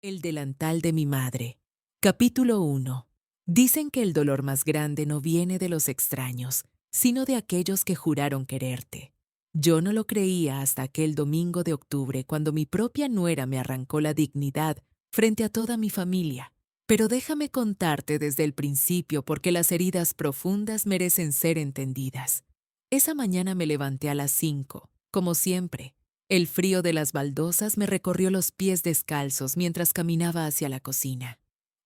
El delantal de mi madre. Capítulo 1. Dicen que el dolor más grande no viene de los extraños, sino de aquellos que juraron quererte. Yo no lo creía hasta aquel domingo de octubre cuando mi propia nuera me arrancó la dignidad frente a toda mi familia. Pero déjame contarte desde el principio porque las heridas profundas merecen ser entendidas. Esa mañana me levanté a las 5, como siempre. El frío de las baldosas me recorrió los pies descalzos mientras caminaba hacia la cocina.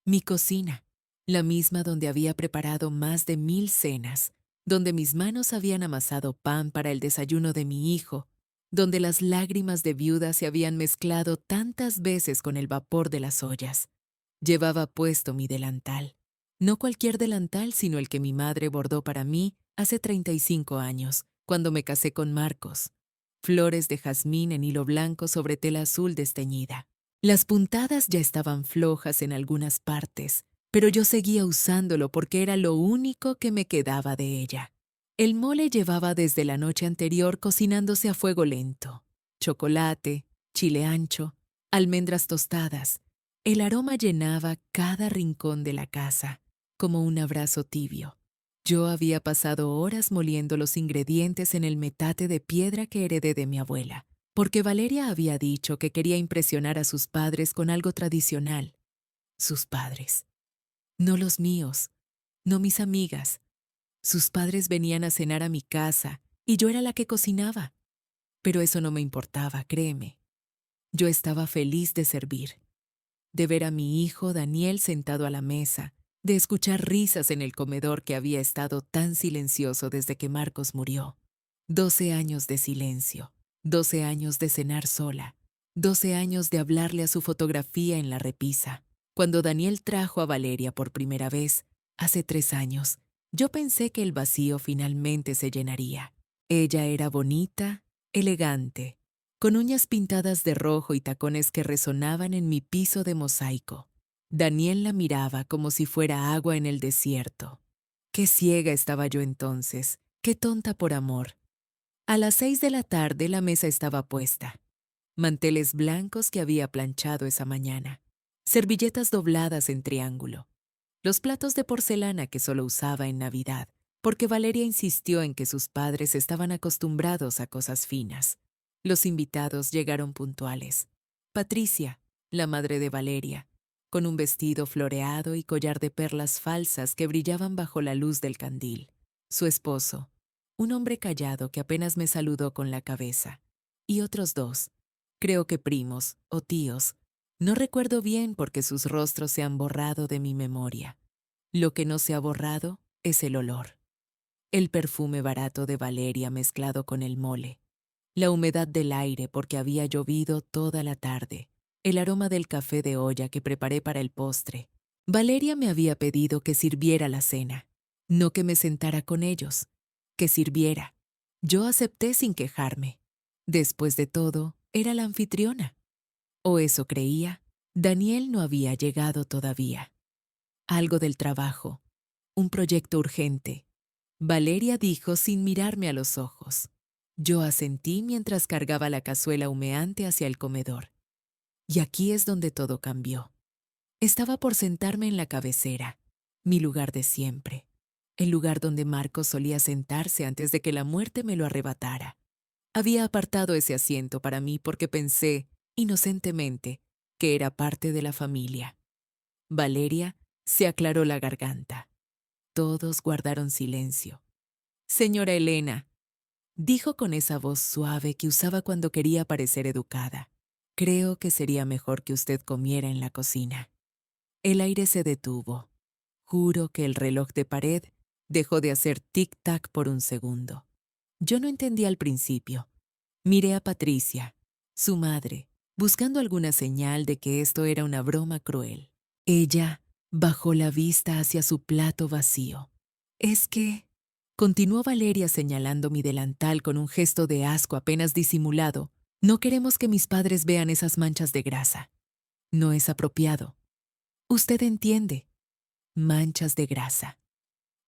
Mi cocina, la misma donde había preparado más de 1000 cenas, donde mis manos habían amasado pan para el desayuno de mi hijo, donde las lágrimas de viuda se habían mezclado tantas veces con el vapor de las ollas. Llevaba puesto mi delantal. No cualquier delantal, sino el que mi madre bordó para mí hace 35 años, cuando me casé con Marcos. Flores de jazmín en hilo blanco sobre tela azul desteñida. Las puntadas ya estaban flojas en algunas partes, pero yo seguía usándolo porque era lo único que me quedaba de ella. El mole llevaba desde la noche anterior cocinándose a fuego lento. Chocolate, chile ancho, almendras tostadas. El aroma llenaba cada rincón de la casa, como un abrazo tibio. Yo había pasado horas moliendo los ingredientes en el metate de piedra que heredé de mi abuela, porque Valeria había dicho que quería impresionar a sus padres con algo tradicional. Sus padres. No los míos, no mis amigas. Sus padres venían a cenar a mi casa y yo era la que cocinaba. Pero eso no me importaba, créeme. Yo estaba feliz de servir, de ver a mi hijo Daniel sentado a la mesa, de escuchar risas en el comedor que había estado tan silencioso desde que Marcos murió. 12 años de silencio, 12 años de cenar sola, 12 años de hablarle a su fotografía en la repisa. Cuando Daniel trajo a Valeria por primera vez, hace 3 años, yo pensé que el vacío finalmente se llenaría. Ella era bonita, elegante, con uñas pintadas de rojo y tacones que resonaban en mi piso de mosaico. Daniel la miraba como si fuera agua en el desierto. Qué ciega estaba yo entonces, qué tonta por amor. A las 6 de la tarde la mesa estaba puesta. Manteles blancos que había planchado esa mañana. Servilletas dobladas en triángulo. Los platos de porcelana que solo usaba en Navidad, porque Valeria insistió en que sus padres estaban acostumbrados a cosas finas. Los invitados llegaron puntuales. Patricia, la madre de Valeria, con un vestido floreado y collar de perlas falsas que brillaban bajo la luz del candil. Su esposo, un hombre callado que apenas me saludó con la cabeza. Y otros dos, creo que primos o tíos. No recuerdo bien porque sus rostros se han borrado de mi memoria. Lo que no se ha borrado es el olor. El perfume barato de Valeria mezclado con el mole. La humedad del aire porque había llovido toda la tarde. El aroma del café de olla que preparé para el postre. Valeria me había pedido que sirviera la cena, no que me sentara con ellos, que sirviera. Yo acepté sin quejarme. Después de todo, era la anfitriona. O eso creía. Daniel no había llegado todavía. Algo del trabajo. Un proyecto urgente. Valeria dijo sin mirarme a los ojos. Yo asentí mientras cargaba la cazuela humeante hacia el comedor. Y aquí es donde todo cambió. Estaba por sentarme en la cabecera, mi lugar de siempre, el lugar donde Marcos solía sentarse antes de que la muerte me lo arrebatara. Había apartado ese asiento para mí porque pensé, inocentemente, que era parte de la familia. Valeria se aclaró la garganta. Todos guardaron silencio. Señora Elena, dijo con esa voz suave que usaba cuando quería parecer educada. Creo que sería mejor que usted comiera en la cocina. El aire se detuvo. Juro que el reloj de pared dejó de hacer tic-tac por un segundo. Yo no entendí al principio. Miré a Patricia, su madre, buscando alguna señal de que esto era una broma cruel. Ella bajó la vista hacia su plato vacío. Es que... Continuó Valeria señalando mi delantal con un gesto de asco apenas disimulado. No queremos que mis padres vean esas manchas de grasa. No es apropiado. Usted entiende. Manchas de grasa.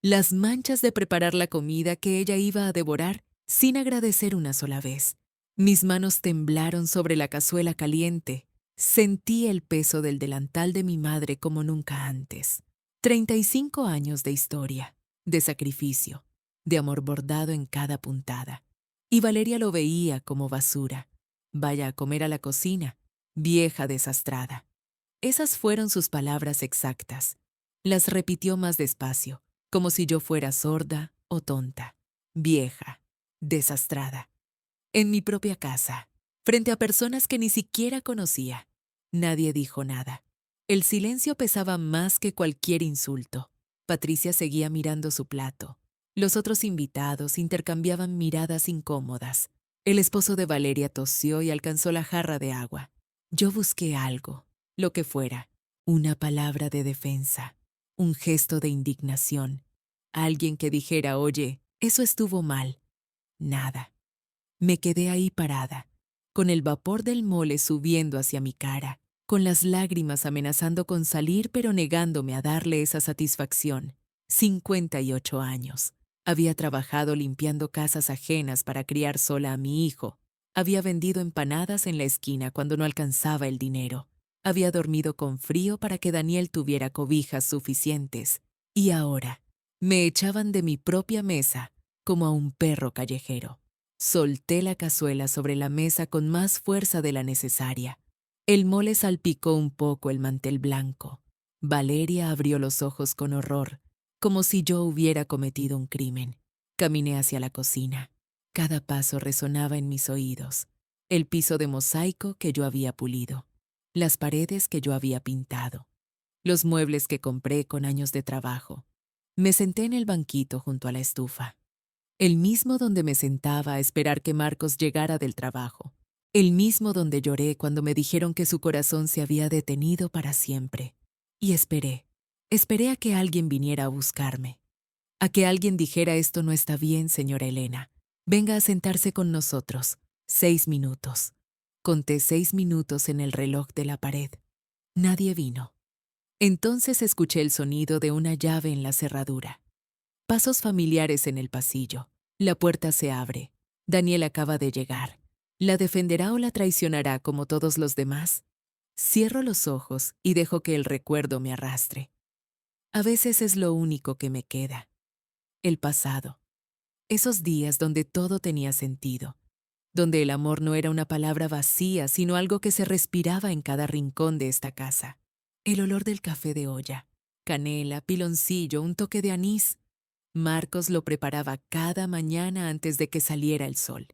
Las manchas de preparar la comida que ella iba a devorar sin agradecer una sola vez. Mis manos temblaron sobre la cazuela caliente. Sentí el peso del delantal de mi madre como nunca antes. 35 años de historia, de sacrificio, de amor bordado en cada puntada. Y Valeria lo veía como basura. Vaya a comer a la cocina, vieja desastrada. Esas fueron sus palabras exactas. Las repitió más despacio, como si yo fuera sorda o tonta. Vieja, desastrada. En mi propia casa, frente a personas que ni siquiera conocía. Nadie dijo nada. El silencio pesaba más que cualquier insulto. Patricia seguía mirando su plato. Los otros invitados intercambiaban miradas incómodas. El esposo de Valeria tosió y alcanzó la jarra de agua. Yo busqué algo, lo que fuera, una palabra de defensa, un gesto de indignación. Alguien que dijera, oye, eso estuvo mal. Nada. Me quedé ahí parada, con el vapor del mole subiendo hacia mi cara, con las lágrimas amenazando con salir pero negándome a darle esa satisfacción. 58 años. Había trabajado limpiando casas ajenas para criar sola a mi hijo. Había vendido empanadas en la esquina cuando no alcanzaba el dinero. Había dormido con frío para que Daniel tuviera cobijas suficientes. Y ahora, me echaban de mi propia mesa como a un perro callejero. Solté la cazuela sobre la mesa con más fuerza de la necesaria. El mole salpicó un poco el mantel blanco. Valeria abrió los ojos con horror, como si yo hubiera cometido un crimen. Caminé hacia la cocina. Cada paso resonaba en mis oídos. El piso de mosaico que yo había pulido. Las paredes que yo había pintado. Los muebles que compré con años de trabajo. Me senté en el banquito junto a la estufa. El mismo donde me sentaba a esperar que Marcos llegara del trabajo. El mismo donde lloré cuando me dijeron que su corazón se había detenido para siempre. Y esperé. Esperé a que alguien viniera a buscarme. A que alguien dijera esto no está bien, señora Elena. Venga a sentarse con nosotros. 6 minutos. Conté 6 minutos en el reloj de la pared. Nadie vino. Entonces escuché el sonido de una llave en la cerradura. Pasos familiares en el pasillo. La puerta se abre. Daniel acaba de llegar. ¿La defenderá o la traicionará como todos los demás? Cierro los ojos y dejo que el recuerdo me arrastre. A veces es lo único que me queda. El pasado. Esos días donde todo tenía sentido. Donde el amor no era una palabra vacía, sino algo que se respiraba en cada rincón de esta casa. El olor del café de olla. Canela, piloncillo, un toque de anís. Marcos lo preparaba cada mañana antes de que saliera el sol.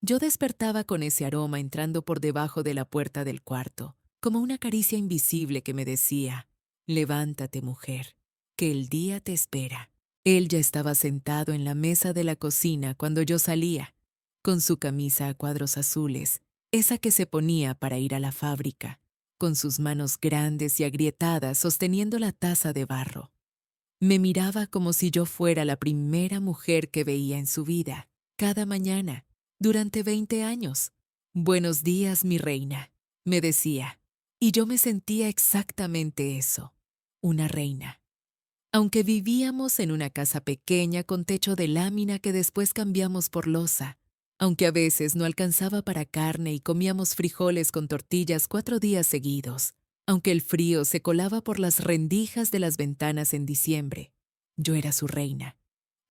Yo despertaba con ese aroma entrando por debajo de la puerta del cuarto, como una caricia invisible que me decía, levántate, mujer, que el día te espera. Él ya estaba sentado en la mesa de la cocina cuando yo salía, con su camisa a cuadros azules, esa que se ponía para ir a la fábrica, con sus manos grandes y agrietadas sosteniendo la taza de barro. Me miraba como si yo fuera la primera mujer que veía en su vida, cada mañana, durante 20 años. Buenos días, mi reina, me decía. Y yo me sentía exactamente eso, una reina. Aunque vivíamos en una casa pequeña con techo de lámina que después cambiamos por loza, aunque a veces no alcanzaba para carne y comíamos frijoles con tortillas 4 días seguidos, aunque el frío se colaba por las rendijas de las ventanas en diciembre, yo era su reina.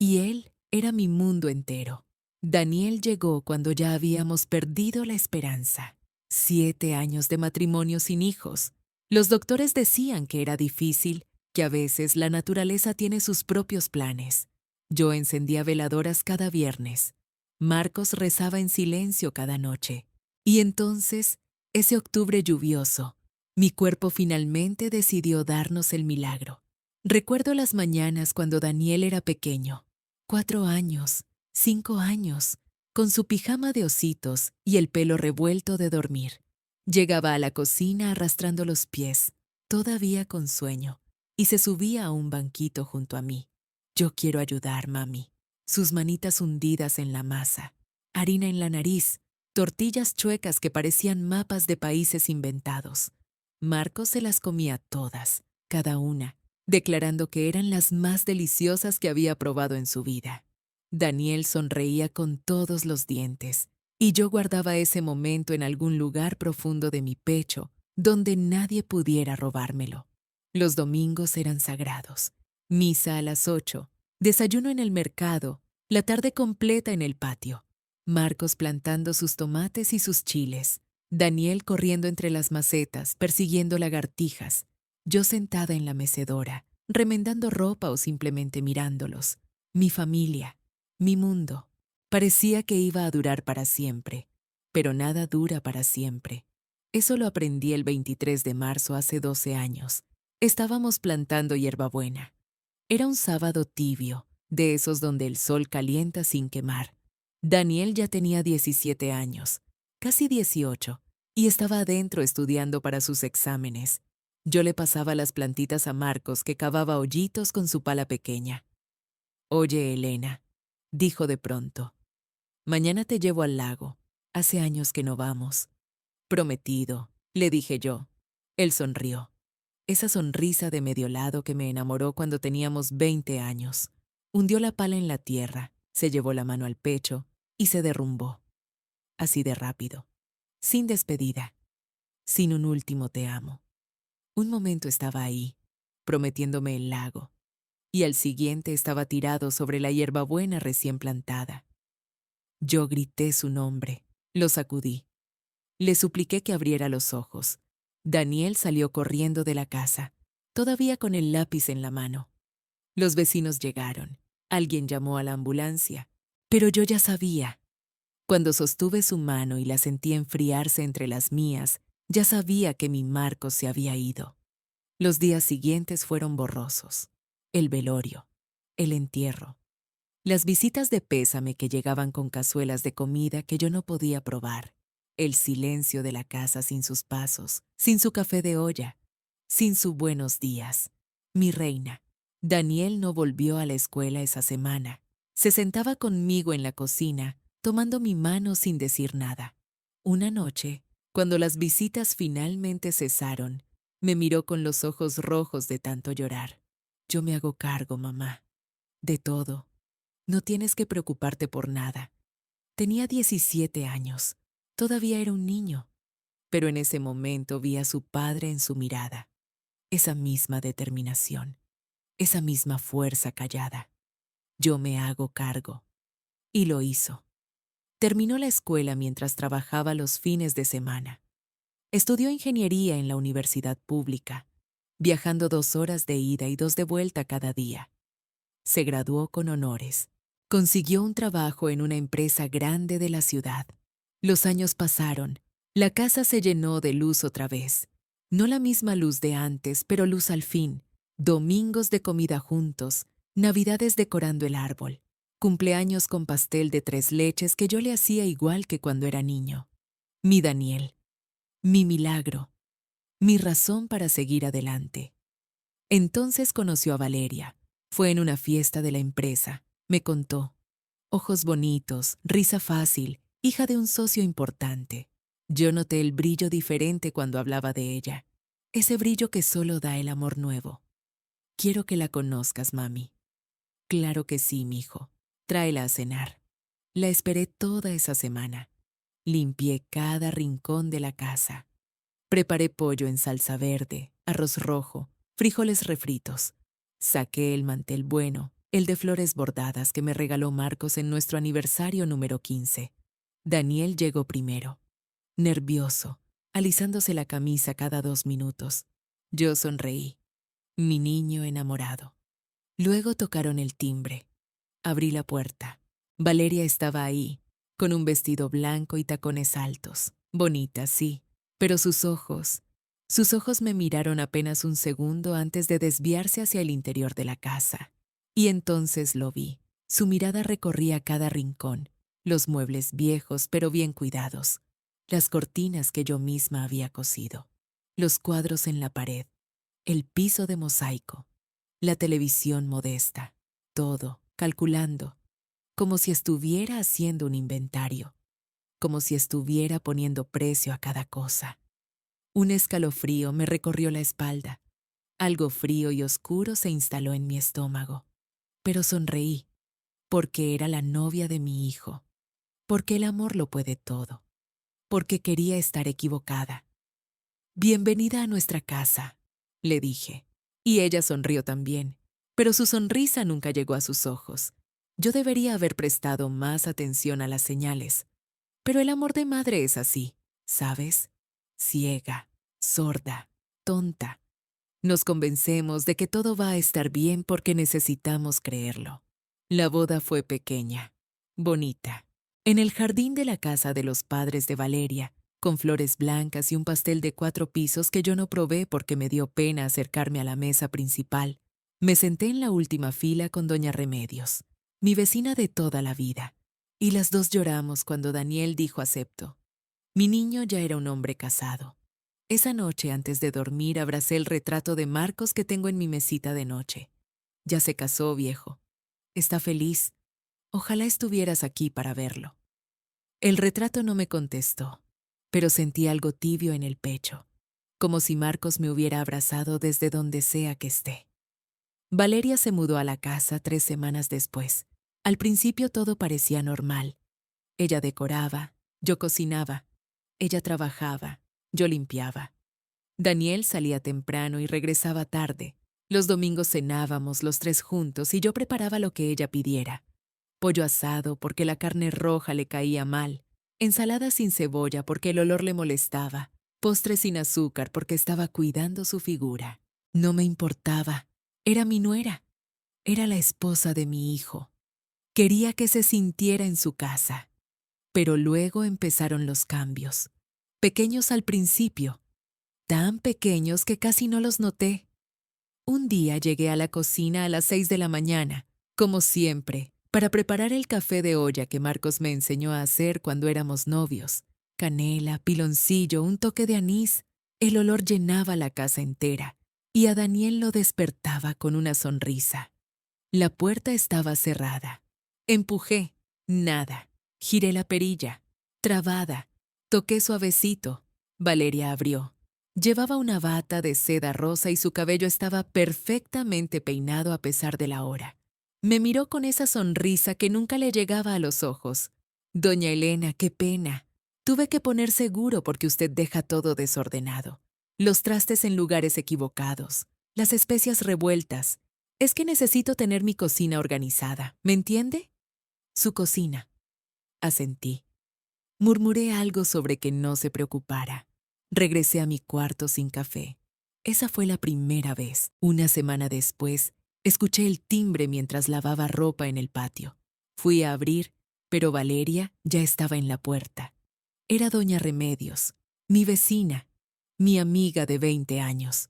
Y él era mi mundo entero. Daniel llegó cuando ya habíamos perdido la esperanza. 7 años de matrimonio sin hijos. Los doctores decían que era difícil, que a veces la naturaleza tiene sus propios planes. Yo encendía veladoras cada viernes. Marcos rezaba en silencio cada noche. Y entonces, ese octubre lluvioso, mi cuerpo finalmente decidió darnos el milagro. Recuerdo las mañanas cuando Daniel era pequeño, 4 años, 5 años, con su pijama de ositos y el pelo revuelto de dormir. Llegaba a la cocina arrastrando los pies, todavía con sueño, y se subía a un banquito junto a mí. Yo quiero ayudar, mami. Sus manitas hundidas en la masa, harina en la nariz, tortillas chuecas que parecían mapas de países inventados. Marcos se las comía todas, cada una, declarando que eran las más deliciosas que había probado en su vida. Daniel sonreía con todos los dientes, y yo guardaba ese momento en algún lugar profundo de mi pecho, donde nadie pudiera robármelo. Los domingos eran sagrados. Misa a las 8, desayuno en el mercado, la tarde completa en el patio. Marcos plantando sus tomates y sus chiles. Daniel corriendo entre las macetas, persiguiendo lagartijas. Yo sentada en la mecedora, remendando ropa o simplemente mirándolos. Mi familia, mi mundo. Parecía que iba a durar para siempre, pero nada dura para siempre. Eso lo aprendí el 23 de marzo hace 12 años. Estábamos plantando hierbabuena. Era un sábado tibio, de esos donde el sol calienta sin quemar. Daniel ya tenía 17 años, casi 18, y estaba adentro estudiando para sus exámenes. Yo le pasaba las plantitas a Marcos, que cavaba hoyitos con su pala pequeña. «Oye, Elena», dijo de pronto, «mañana te llevo al lago. Hace años que no vamos». «Prometido», le dije yo. Él sonrió. Esa sonrisa de medio lado que me enamoró cuando teníamos 20 años. Hundió la pala en la tierra, se llevó la mano al pecho y se derrumbó. Así de rápido. Sin despedida. Sin un último te amo. Un momento estaba ahí, prometiéndome el lago, y al siguiente estaba tirado sobre la hierbabuena recién plantada. Yo grité su nombre, lo sacudí. Le supliqué que abriera los ojos. Daniel salió corriendo de la casa, todavía con el lápiz en la mano. Los vecinos llegaron. Alguien llamó a la ambulancia. Pero yo ya sabía. Cuando sostuve su mano y la sentí enfriarse entre las mías, ya sabía que mi Marcos se había ido. Los días siguientes fueron borrosos. El velorio, el entierro, las visitas de pésame que llegaban con cazuelas de comida que yo no podía probar, el silencio de la casa sin sus pasos, sin su café de olla, sin su buenos días. Mi reina. Daniel no volvió a la escuela esa semana. Se sentaba conmigo en la cocina, tomando mi mano sin decir nada. Una noche, cuando las visitas finalmente cesaron, me miró con los ojos rojos de tanto llorar. Yo me hago cargo, mamá, de todo. No tienes que preocuparte por nada. Tenía 17 años. Todavía era un niño. Pero en ese momento vi a su padre en su mirada. Esa misma determinación. Esa misma fuerza callada. Yo me hago cargo. Y lo hizo. Terminó la escuela mientras trabajaba los fines de semana. Estudió ingeniería en la universidad pública, viajando 2 horas de ida y 2 de vuelta cada día. Se graduó con honores. Consiguió un trabajo en una empresa grande de la ciudad. Los años pasaron. La casa se llenó de luz otra vez. No la misma luz de antes, pero luz al fin. Domingos de comida juntos, navidades decorando el árbol, cumpleaños con pastel de 3 leches que yo le hacía igual que cuando era niño. Mi Daniel. Mi milagro. Mi razón para seguir adelante. Entonces conoció a Valeria. Fue en una fiesta de la empresa. Me contó. Ojos bonitos, risa fácil, hija de un socio importante. Yo noté el brillo diferente cuando hablaba de ella. Ese brillo que solo da el amor nuevo. Quiero que la conozcas, mami. Claro que sí, mijo. Tráela a cenar. La esperé toda esa semana. Limpié cada rincón de la casa. Preparé pollo en salsa verde, arroz rojo, frijoles refritos. Saqué el mantel bueno, el de flores bordadas que me regaló Marcos en nuestro aniversario número 15. Daniel llegó primero, nervioso, alisándose la camisa cada 2 minutos. Yo sonreí, mi niño enamorado. Luego tocaron el timbre. Abrí la puerta. Valeria estaba ahí, con un vestido blanco y tacones altos. Bonita, sí, pero sus ojos me miraron apenas un segundo antes de desviarse hacia el interior de la casa. Y entonces lo vi. Su mirada recorría cada rincón, los muebles viejos pero bien cuidados, las cortinas que yo misma había cosido, los cuadros en la pared, el piso de mosaico, la televisión modesta, todo, calculando, como si estuviera haciendo un inventario, como si estuviera poniendo precio a cada cosa. Un escalofrío me recorrió la espalda. Algo frío y oscuro se instaló en mi estómago. Pero sonreí, porque era la novia de mi hijo, porque el amor lo puede todo, porque quería estar equivocada. Bienvenida a nuestra casa, le dije. Y ella sonrió también, pero su sonrisa nunca llegó a sus ojos. Yo debería haber prestado más atención a las señales. Pero el amor de madre es así, ¿sabes? Ciega, sorda, tonta. Nos convencemos de que todo va a estar bien porque necesitamos creerlo. La boda fue pequeña, bonita. En el jardín de la casa de los padres de Valeria, con flores blancas y un pastel de 4 pisos que yo no probé porque me dio pena acercarme a la mesa principal, me senté en la última fila con doña Remedios, mi vecina de toda la vida, y las dos lloramos cuando Daniel dijo acepto. Mi niño ya era un hombre casado. Esa noche, antes de dormir, abracé el retrato de Marcos que tengo en mi mesita de noche. Ya se casó, viejo. Está feliz. Ojalá estuvieras aquí para verlo. El retrato no me contestó, pero sentí algo tibio en el pecho, como si Marcos me hubiera abrazado desde donde sea que esté. Valeria se mudó a la casa 3 semanas después. Al principio todo parecía normal. Ella decoraba, yo cocinaba. Ella trabajaba, yo limpiaba. Daniel salía temprano y regresaba tarde. Los domingos cenábamos los 3 juntos y yo preparaba lo que ella pidiera. Pollo asado porque la carne roja le caía mal, ensalada sin cebolla porque el olor le molestaba, postre sin azúcar porque estaba cuidando su figura. No me importaba. Era mi nuera. Era la esposa de mi hijo. Quería que se sintiera en su casa. Pero luego empezaron los cambios. Pequeños al principio, tan pequeños que casi no los noté. Un día llegué a la cocina a las 6 de la mañana, como siempre, para preparar el café de olla que Marcos me enseñó a hacer cuando éramos novios. Canela, piloncillo, un toque de anís. El olor llenaba la casa entera, y a Daniel lo despertaba con una sonrisa. La puerta estaba cerrada. Empujé. Nada. Giré la perilla. Trabada. Toqué suavecito. Valeria abrió. Llevaba una bata de seda rosa y su cabello estaba perfectamente peinado a pesar de la hora. Me miró con esa sonrisa que nunca le llegaba a los ojos. Doña Elena, qué pena. Tuve que poner seguro porque usted deja todo desordenado. Los trastes en lugares equivocados. Las especias revueltas. Es que necesito tener mi cocina organizada. ¿Me entiende? Su cocina. Asentí. Murmuré algo sobre que no se preocupara. Regresé a mi cuarto sin café. Esa fue la primera vez. Una semana después, escuché el timbre mientras lavaba ropa en el patio. Fui a abrir, pero Valeria ya estaba en la puerta. Era doña Remedios, mi vecina, mi amiga de 20 años.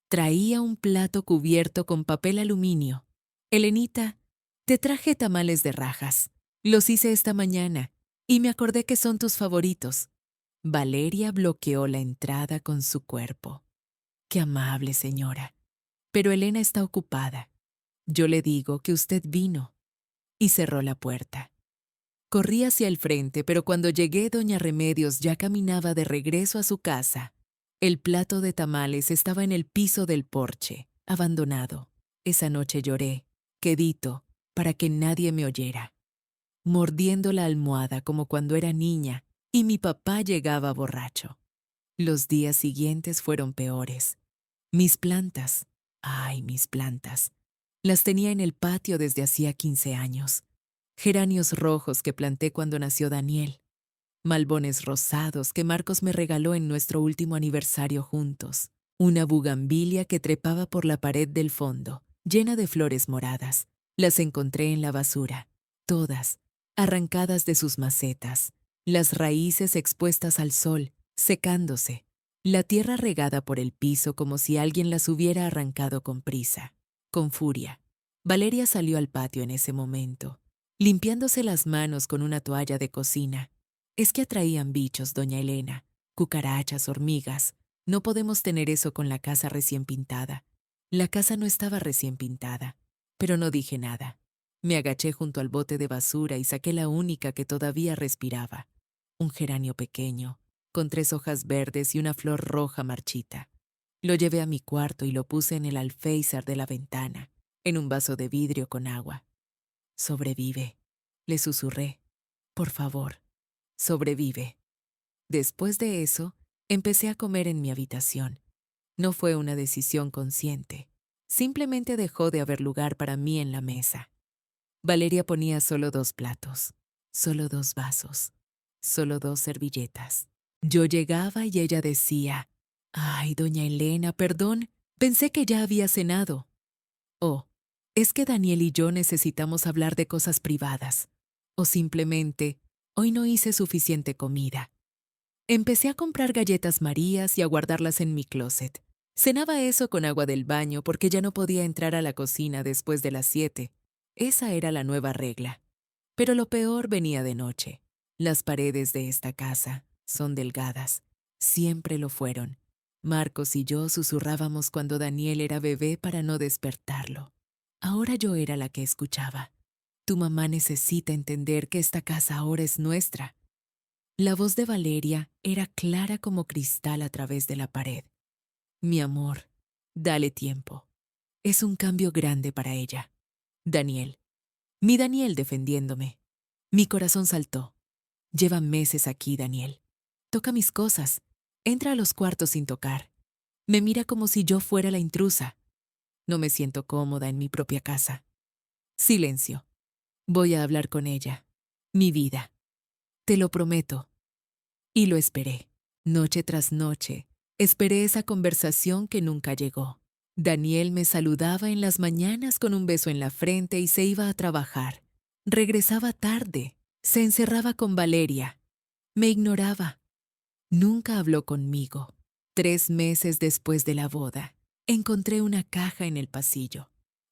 Traía un plato cubierto con papel aluminio. Elenita, te traje tamales de rajas. Los hice esta mañana y me acordé que son tus favoritos. Valeria bloqueó la entrada con su cuerpo. Qué amable, señora. Pero Elena está ocupada. Yo le digo que usted vino. Y cerró la puerta. Corrí hacia el frente, pero cuando llegué, doña Remedios ya caminaba de regreso a su casa. El plato de tamales estaba en el piso del porche, abandonado. Esa noche lloré, quedito, para que nadie me oyera, mordiendo la almohada como cuando era niña y mi papá llegaba borracho. Los días siguientes fueron peores. Mis plantas, ay, mis plantas, las tenía en el patio desde hacía 15 años. Geranios rojos que planté cuando nació Daniel. Malbones rosados que Marcos me regaló en nuestro último aniversario juntos. Una bugambilia que trepaba por la pared del fondo, llena de flores moradas. Las encontré en la basura, todas, arrancadas de sus macetas. Las raíces expuestas al sol, secándose. La tierra regada por el piso como si alguien las hubiera arrancado con prisa, con furia. Valeria salió al patio en ese momento, limpiándose las manos con una toalla de cocina. Es que atraían bichos, doña Elena, cucarachas, hormigas. No podemos tener eso con la casa recién pintada. La casa no estaba recién pintada, pero no dije nada. Me agaché junto al bote de basura y saqué la única que todavía respiraba. Un geranio pequeño, con 3 hojas verdes y una flor roja marchita. Lo llevé a mi cuarto y lo puse en el alféizar de la ventana, en un vaso de vidrio con agua. Sobrevive, le susurré. Por favor, sobrevive. Después de eso, Empecé a comer en mi habitación. No fue una decisión consciente. Simplemente dejó de haber lugar para mí en la mesa. Valeria ponía solo 2 platos, solo 2 vasos, solo 2 servilletas. Yo llegaba y ella decía, «Ay, doña Elena, perdón, pensé que ya había cenado». O, «Es que Daniel y yo necesitamos hablar de cosas privadas». O simplemente, «Hoy no hice suficiente comida». Empecé a comprar galletas Marías y a guardarlas en mi closet. Cenaba eso con agua del baño porque ya no podía entrar a la cocina después de las 7. Esa era la nueva regla. Pero lo peor venía de noche. Las paredes de esta casa son delgadas. Siempre lo fueron. Marcos y yo susurrábamos cuando Daniel era bebé para no despertarlo. Ahora yo era la que escuchaba. Tu mamá necesita entender que esta casa ahora es nuestra. La voz de Valeria era clara como cristal a través de la pared. Mi amor, dale tiempo. Es un cambio grande para ella. Daniel. Mi Daniel defendiéndome. Mi corazón saltó. Lleva meses aquí, Daniel. Toca mis cosas. Entra a los cuartos sin tocar. Me mira como si yo fuera la intrusa. No me siento cómoda en mi propia casa. Silencio. Voy a hablar con ella. Mi vida. Te lo prometo. Y lo esperé. Noche tras noche, esperé esa conversación que nunca llegó. Daniel me saludaba en las mañanas con un beso en la frente y se iba a trabajar. Regresaba tarde. Se encerraba con Valeria. Me ignoraba. Nunca habló conmigo. 3 meses después de la boda, encontré una caja en el pasillo.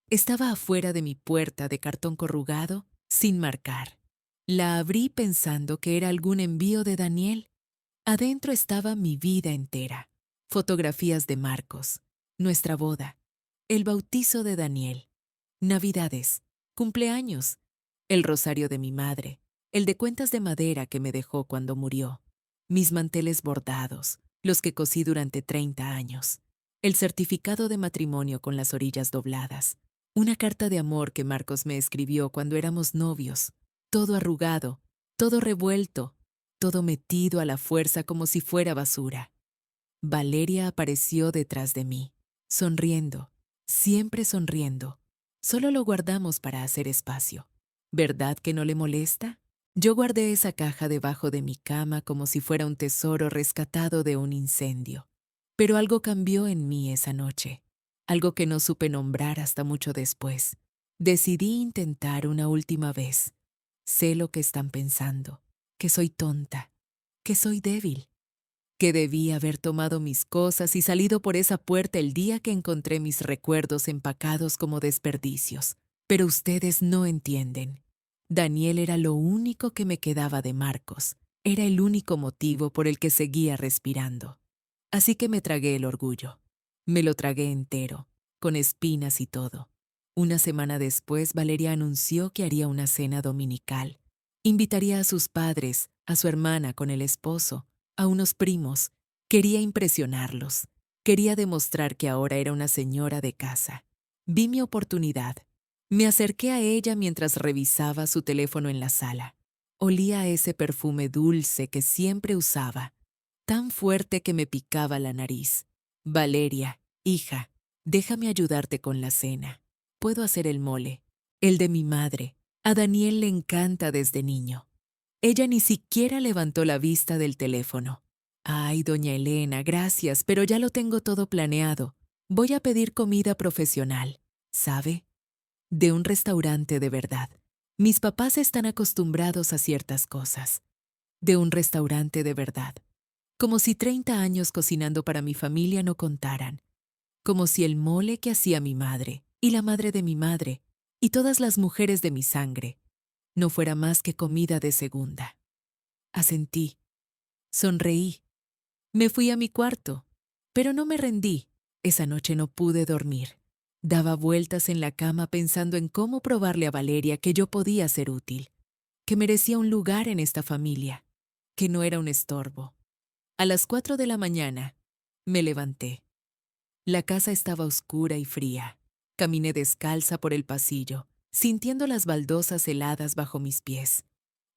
Estaba afuera de mi puerta de cartón corrugado, sin marcar. La abrí pensando que era algún envío de Daniel. Adentro estaba mi vida entera. Fotografías de Marcos, nuestra boda, el bautizo de Daniel, Navidades, cumpleaños, el rosario de mi madre, el de cuentas de madera que me dejó cuando murió, mis manteles bordados, los que cosí durante 30 años, el certificado de matrimonio con las orillas dobladas, una carta de amor que Marcos me escribió cuando éramos novios, todo arrugado, todo revuelto, todo metido a la fuerza como si fuera basura. Valeria apareció detrás de mí, sonriendo, siempre sonriendo. Solo lo guardamos para hacer espacio. ¿Verdad que no le molesta? Yo guardé esa caja debajo de mi cama como si fuera un tesoro rescatado de un incendio. Pero algo cambió en mí esa noche, algo que no supe nombrar hasta mucho después. Decidí intentar una última vez. Sé lo que están pensando, que soy tonta, que soy débil, que debí haber tomado mis cosas y salido por esa puerta el día que encontré mis recuerdos empacados como desperdicios. Pero ustedes no entienden. Daniel era lo único que me quedaba de Marcos. Era el único motivo por el que seguía respirando. Así que me tragué el orgullo. Me lo tragué entero, con espinas y todo. Una semana después, Valeria anunció que haría una cena dominical. Invitaría a sus padres, a su hermana con el esposo, a unos primos. Quería impresionarlos. Quería demostrar que ahora era una señora de casa. Vi mi oportunidad. Me acerqué a ella mientras revisaba su teléfono en la sala. Olía a ese perfume dulce que siempre usaba, tan fuerte que me picaba la nariz. Valeria, hija, déjame ayudarte con la cena. Puedo hacer el mole, el de mi madre. A Daniel le encanta desde niño. Ella ni siquiera levantó la vista del teléfono. Ay, doña Elena, gracias, pero ya lo tengo todo planeado. Voy a pedir comida profesional, ¿sabe? De un restaurante de verdad. Mis papás están acostumbrados a ciertas cosas. De un restaurante de verdad. Como si 30 años cocinando para mi familia no contaran. Como si el mole que hacía mi madre, y la madre de mi madre, y todas las mujeres de mi sangre, no fuera más que comida de segunda. Asentí. Sonreí. Me fui a mi cuarto. Pero no me rendí. Esa noche no pude dormir. Daba vueltas en la cama pensando en cómo probarle a Valeria que yo podía ser útil, que merecía un lugar en esta familia, que no era un estorbo. A las 4 de la mañana, me levanté. La casa estaba oscura y fría. Caminé descalza por el pasillo, sintiendo las baldosas heladas bajo mis pies.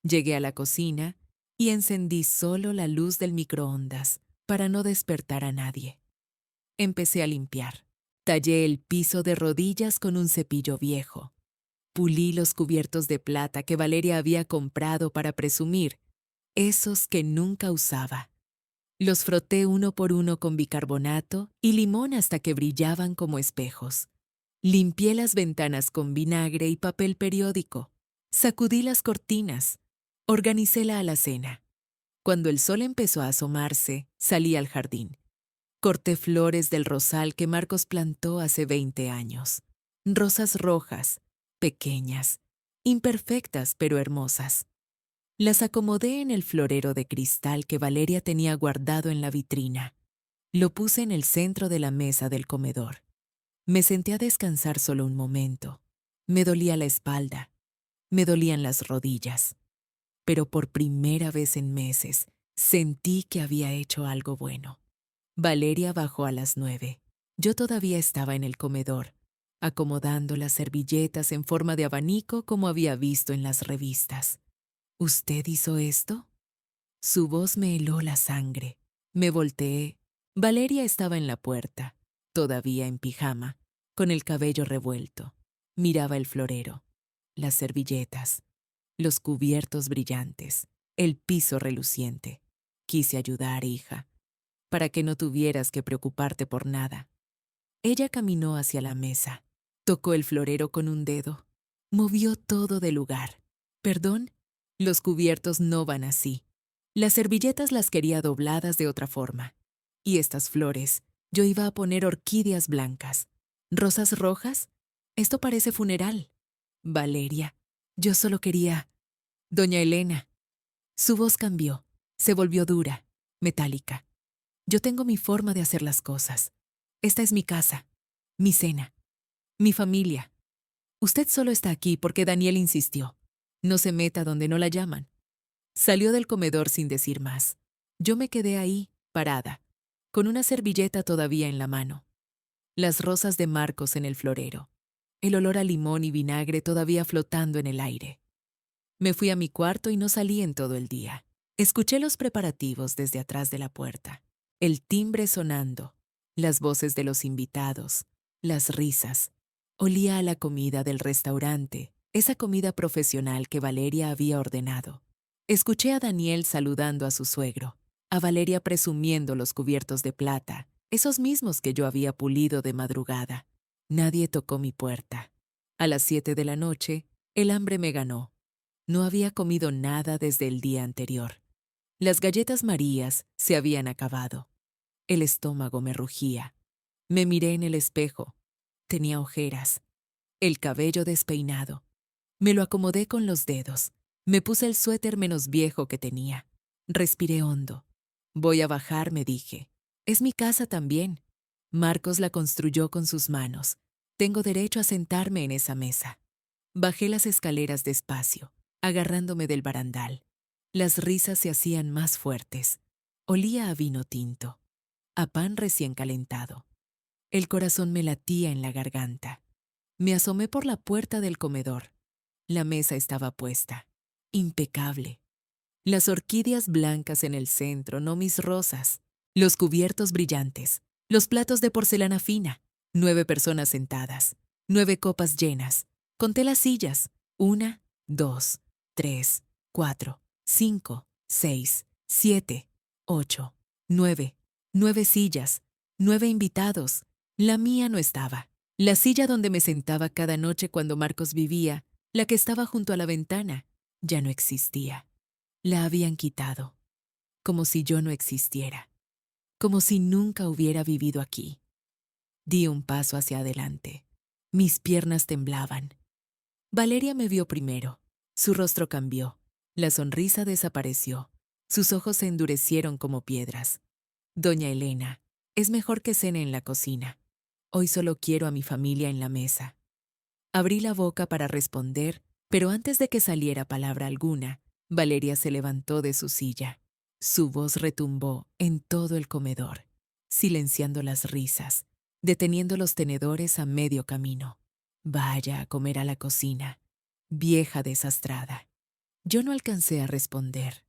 Llegué a la cocina y encendí solo la luz del microondas, para no despertar a nadie. Empecé a limpiar. Tallé el piso de rodillas con un cepillo viejo. Pulí los cubiertos de plata que Valeria había comprado para presumir, esos que nunca usaba. Los froté uno por uno con bicarbonato y limón hasta que brillaban como espejos. Limpié las ventanas con vinagre y papel periódico. Sacudí las cortinas. Organicé la alacena. Cuando el sol empezó a asomarse, salí al jardín. Corté flores del rosal que Marcos plantó hace 20 años. Rosas rojas, pequeñas, imperfectas pero hermosas. Las acomodé en el florero de cristal que Valeria tenía guardado en la vitrina. Lo puse en el centro de la mesa del comedor. Me senté a descansar solo un momento. Me dolía la espalda. Me dolían las rodillas. Pero por primera vez en meses, sentí que había hecho algo bueno. Valeria bajó a las 9. Yo todavía estaba en el comedor, acomodando las servilletas en forma de abanico como había visto en las revistas. ¿Usted hizo esto? Su voz me heló la sangre. Me volteé. Valeria estaba en la puerta, todavía en pijama, con el cabello revuelto. Miraba el florero, las servilletas, los cubiertos brillantes, el piso reluciente. Quise ayudar, hija, para que no tuvieras que preocuparte por nada. Ella caminó hacia la mesa, tocó el florero con un dedo, movió todo de lugar. ¿Perdón? Los cubiertos no van así. Las servilletas las quería dobladas de otra forma. Y estas flores, yo iba a poner orquídeas blancas. ¿Rosas rojas? Esto parece funeral. Valeria, yo solo quería... Doña Elena. Su voz cambió, se volvió dura, metálica. Yo tengo mi forma de hacer las cosas. Esta es mi casa, mi cena, mi familia. Usted solo está aquí porque Daniel insistió. No se meta donde no la llaman. Salió del comedor sin decir más. Yo me quedé ahí, parada, con una servilleta todavía en la mano. Las rosas de Marcos en el florero. El olor a limón y vinagre todavía flotando en el aire. Me fui a mi cuarto y no salí en todo el día. Escuché los preparativos desde atrás de la puerta. El timbre sonando, las voces de los invitados, las risas. Olía a la comida del restaurante, esa comida profesional que Valeria había ordenado. Escuché a Daniel saludando a su suegro, a Valeria presumiendo los cubiertos de plata, esos mismos que yo había pulido de madrugada. Nadie tocó mi puerta. A las 7 de la noche, el hambre me ganó. No había comido nada desde el día anterior. Las galletas Marías se habían acabado. El estómago me rugía. Me miré en el espejo. Tenía ojeras. El cabello despeinado. Me lo acomodé con los dedos. Me puse el suéter menos viejo que tenía. Respiré hondo. Voy a bajar, me dije. Es mi casa también. Marcos la construyó con sus manos. Tengo derecho a sentarme en esa mesa. Bajé las escaleras despacio, agarrándome del barandal. Las risas se hacían más fuertes. Olía a vino tinto, a pan recién calentado. El corazón me latía en la garganta. Me asomé por la puerta del comedor. La mesa estaba puesta, impecable. Las orquídeas blancas en el centro, no mis rosas. Los cubiertos brillantes, los platos de porcelana fina. 9 personas sentadas, 9 copas llenas. Conté las sillas. 1, 2, 3, 4, 5, 6, 7, 8, 9. 9 sillas, 9 invitados. La mía no estaba. La silla donde me sentaba cada noche cuando Marcos vivía, la que estaba junto a la ventana, ya no existía. La habían quitado, como si yo no existiera, como si nunca hubiera vivido aquí. Di un paso hacia adelante. Mis piernas temblaban. Valeria me vio primero. Su rostro cambió. La sonrisa desapareció. Sus ojos se endurecieron como piedras. Doña Elena, es mejor que cene en la cocina. Hoy solo quiero a mi familia en la mesa. Abrí la boca para responder, pero antes de que saliera palabra alguna, Valeria se levantó de su silla. Su voz retumbó en todo el comedor, silenciando las risas, deteniendo los tenedores a medio camino. Vaya a comer a la cocina, vieja desastrada. Yo no alcancé a responder.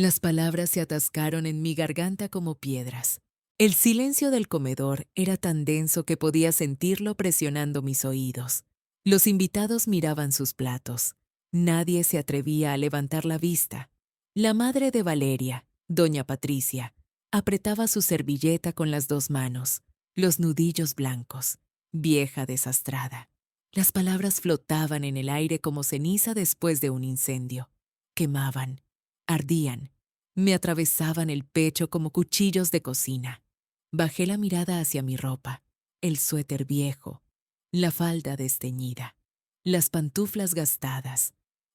Las palabras se atascaron en mi garganta como piedras. El silencio del comedor era tan denso que podía sentirlo presionando mis oídos. Los invitados miraban sus platos. Nadie se atrevía a levantar la vista. La madre de Valeria, doña Patricia, apretaba su servilleta con las dos manos, los nudillos blancos, vieja desastrada. Las palabras flotaban en el aire como ceniza después de un incendio. Quemaban, ardían, me atravesaban el pecho como cuchillos de cocina. Bajé la mirada hacia mi ropa, el suéter viejo, la falda desteñida, las pantuflas gastadas,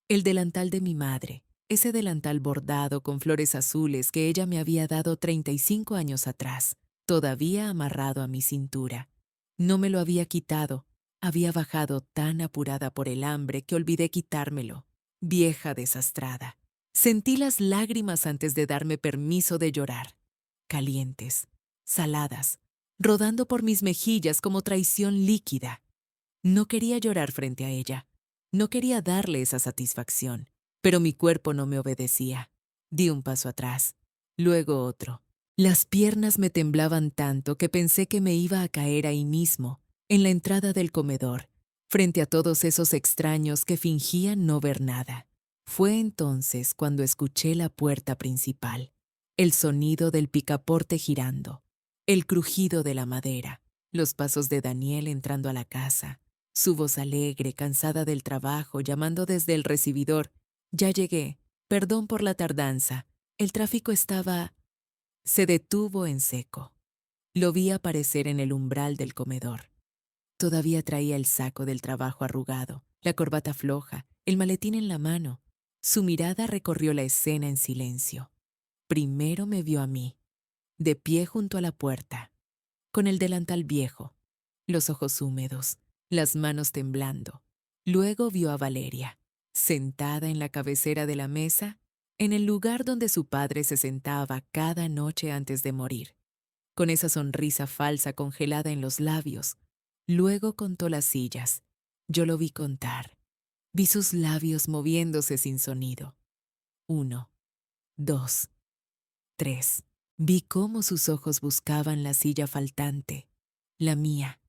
el delantal de mi madre, ese delantal bordado con flores azules que ella me había dado 35 años atrás, todavía amarrado a mi cintura. No me lo había quitado, había bajado tan apurada por el hambre que olvidé quitármelo. Vieja desastrada. Sentí las lágrimas antes de darme permiso de llorar, calientes, saladas, rodando por mis mejillas como traición líquida. No quería llorar frente a ella, no quería darle esa satisfacción, pero mi cuerpo no me obedecía. Di un paso atrás, luego otro. Las piernas me temblaban tanto que pensé que me iba a caer ahí mismo, en la entrada del comedor, frente a todos esos extraños que fingían no ver nada. Fue entonces cuando escuché la puerta principal, el sonido del picaporte girando, el crujido de la madera, los pasos de Daniel entrando a la casa, su voz alegre, cansada del trabajo, llamando desde el recibidor. Ya llegué, perdón por la tardanza, el tráfico estaba... Se detuvo en seco. Lo vi aparecer en el umbral del comedor. Todavía traía el saco del trabajo arrugado, la corbata floja, el maletín en la mano. Su mirada recorrió la escena en silencio. Primero me vio a mí, de pie junto a la puerta, con el delantal viejo, los ojos húmedos, las manos temblando. Luego vio a Valeria, sentada en la cabecera de la mesa, en el lugar donde su padre se sentaba cada noche antes de morir, con esa sonrisa falsa congelada en los labios. Luego contó las sillas. Yo lo vi contar. Vi sus labios moviéndose sin sonido. 1, 2, 3. Vi cómo sus ojos buscaban la silla faltante, la mía,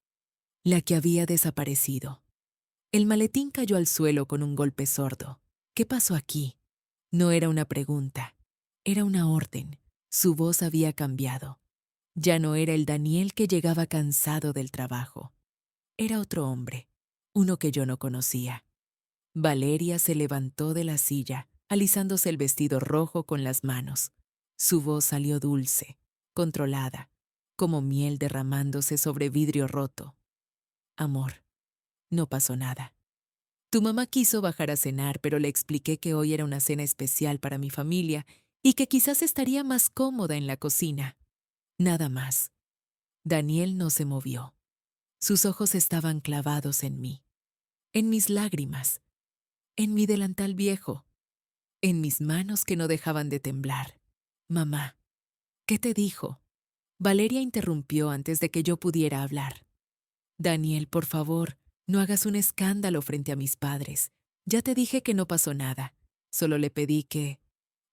la que había desaparecido. El maletín cayó al suelo con un golpe sordo. ¿Qué pasó aquí? No era una pregunta, era una orden. Su voz había cambiado. Ya no era el Daniel que llegaba cansado del trabajo. Era otro hombre, uno que yo no conocía. Valeria se levantó de la silla, alisándose el vestido rojo con las manos. Su voz salió dulce, controlada, como miel derramándose sobre vidrio roto. Amor, no pasó nada. Tu mamá quiso bajar a cenar, pero le expliqué que hoy era una cena especial para mi familia y que quizás estaría más cómoda en la cocina. Nada más. Daniel no se movió. Sus ojos estaban clavados en mí, en mis lágrimas, en mi delantal viejo, en mis manos que no dejaban de temblar. Mamá, ¿qué te dijo? Valeria interrumpió antes de que yo pudiera hablar. Daniel, por favor, no hagas un escándalo frente a mis padres. Ya te dije que no pasó nada. Solo le pedí que...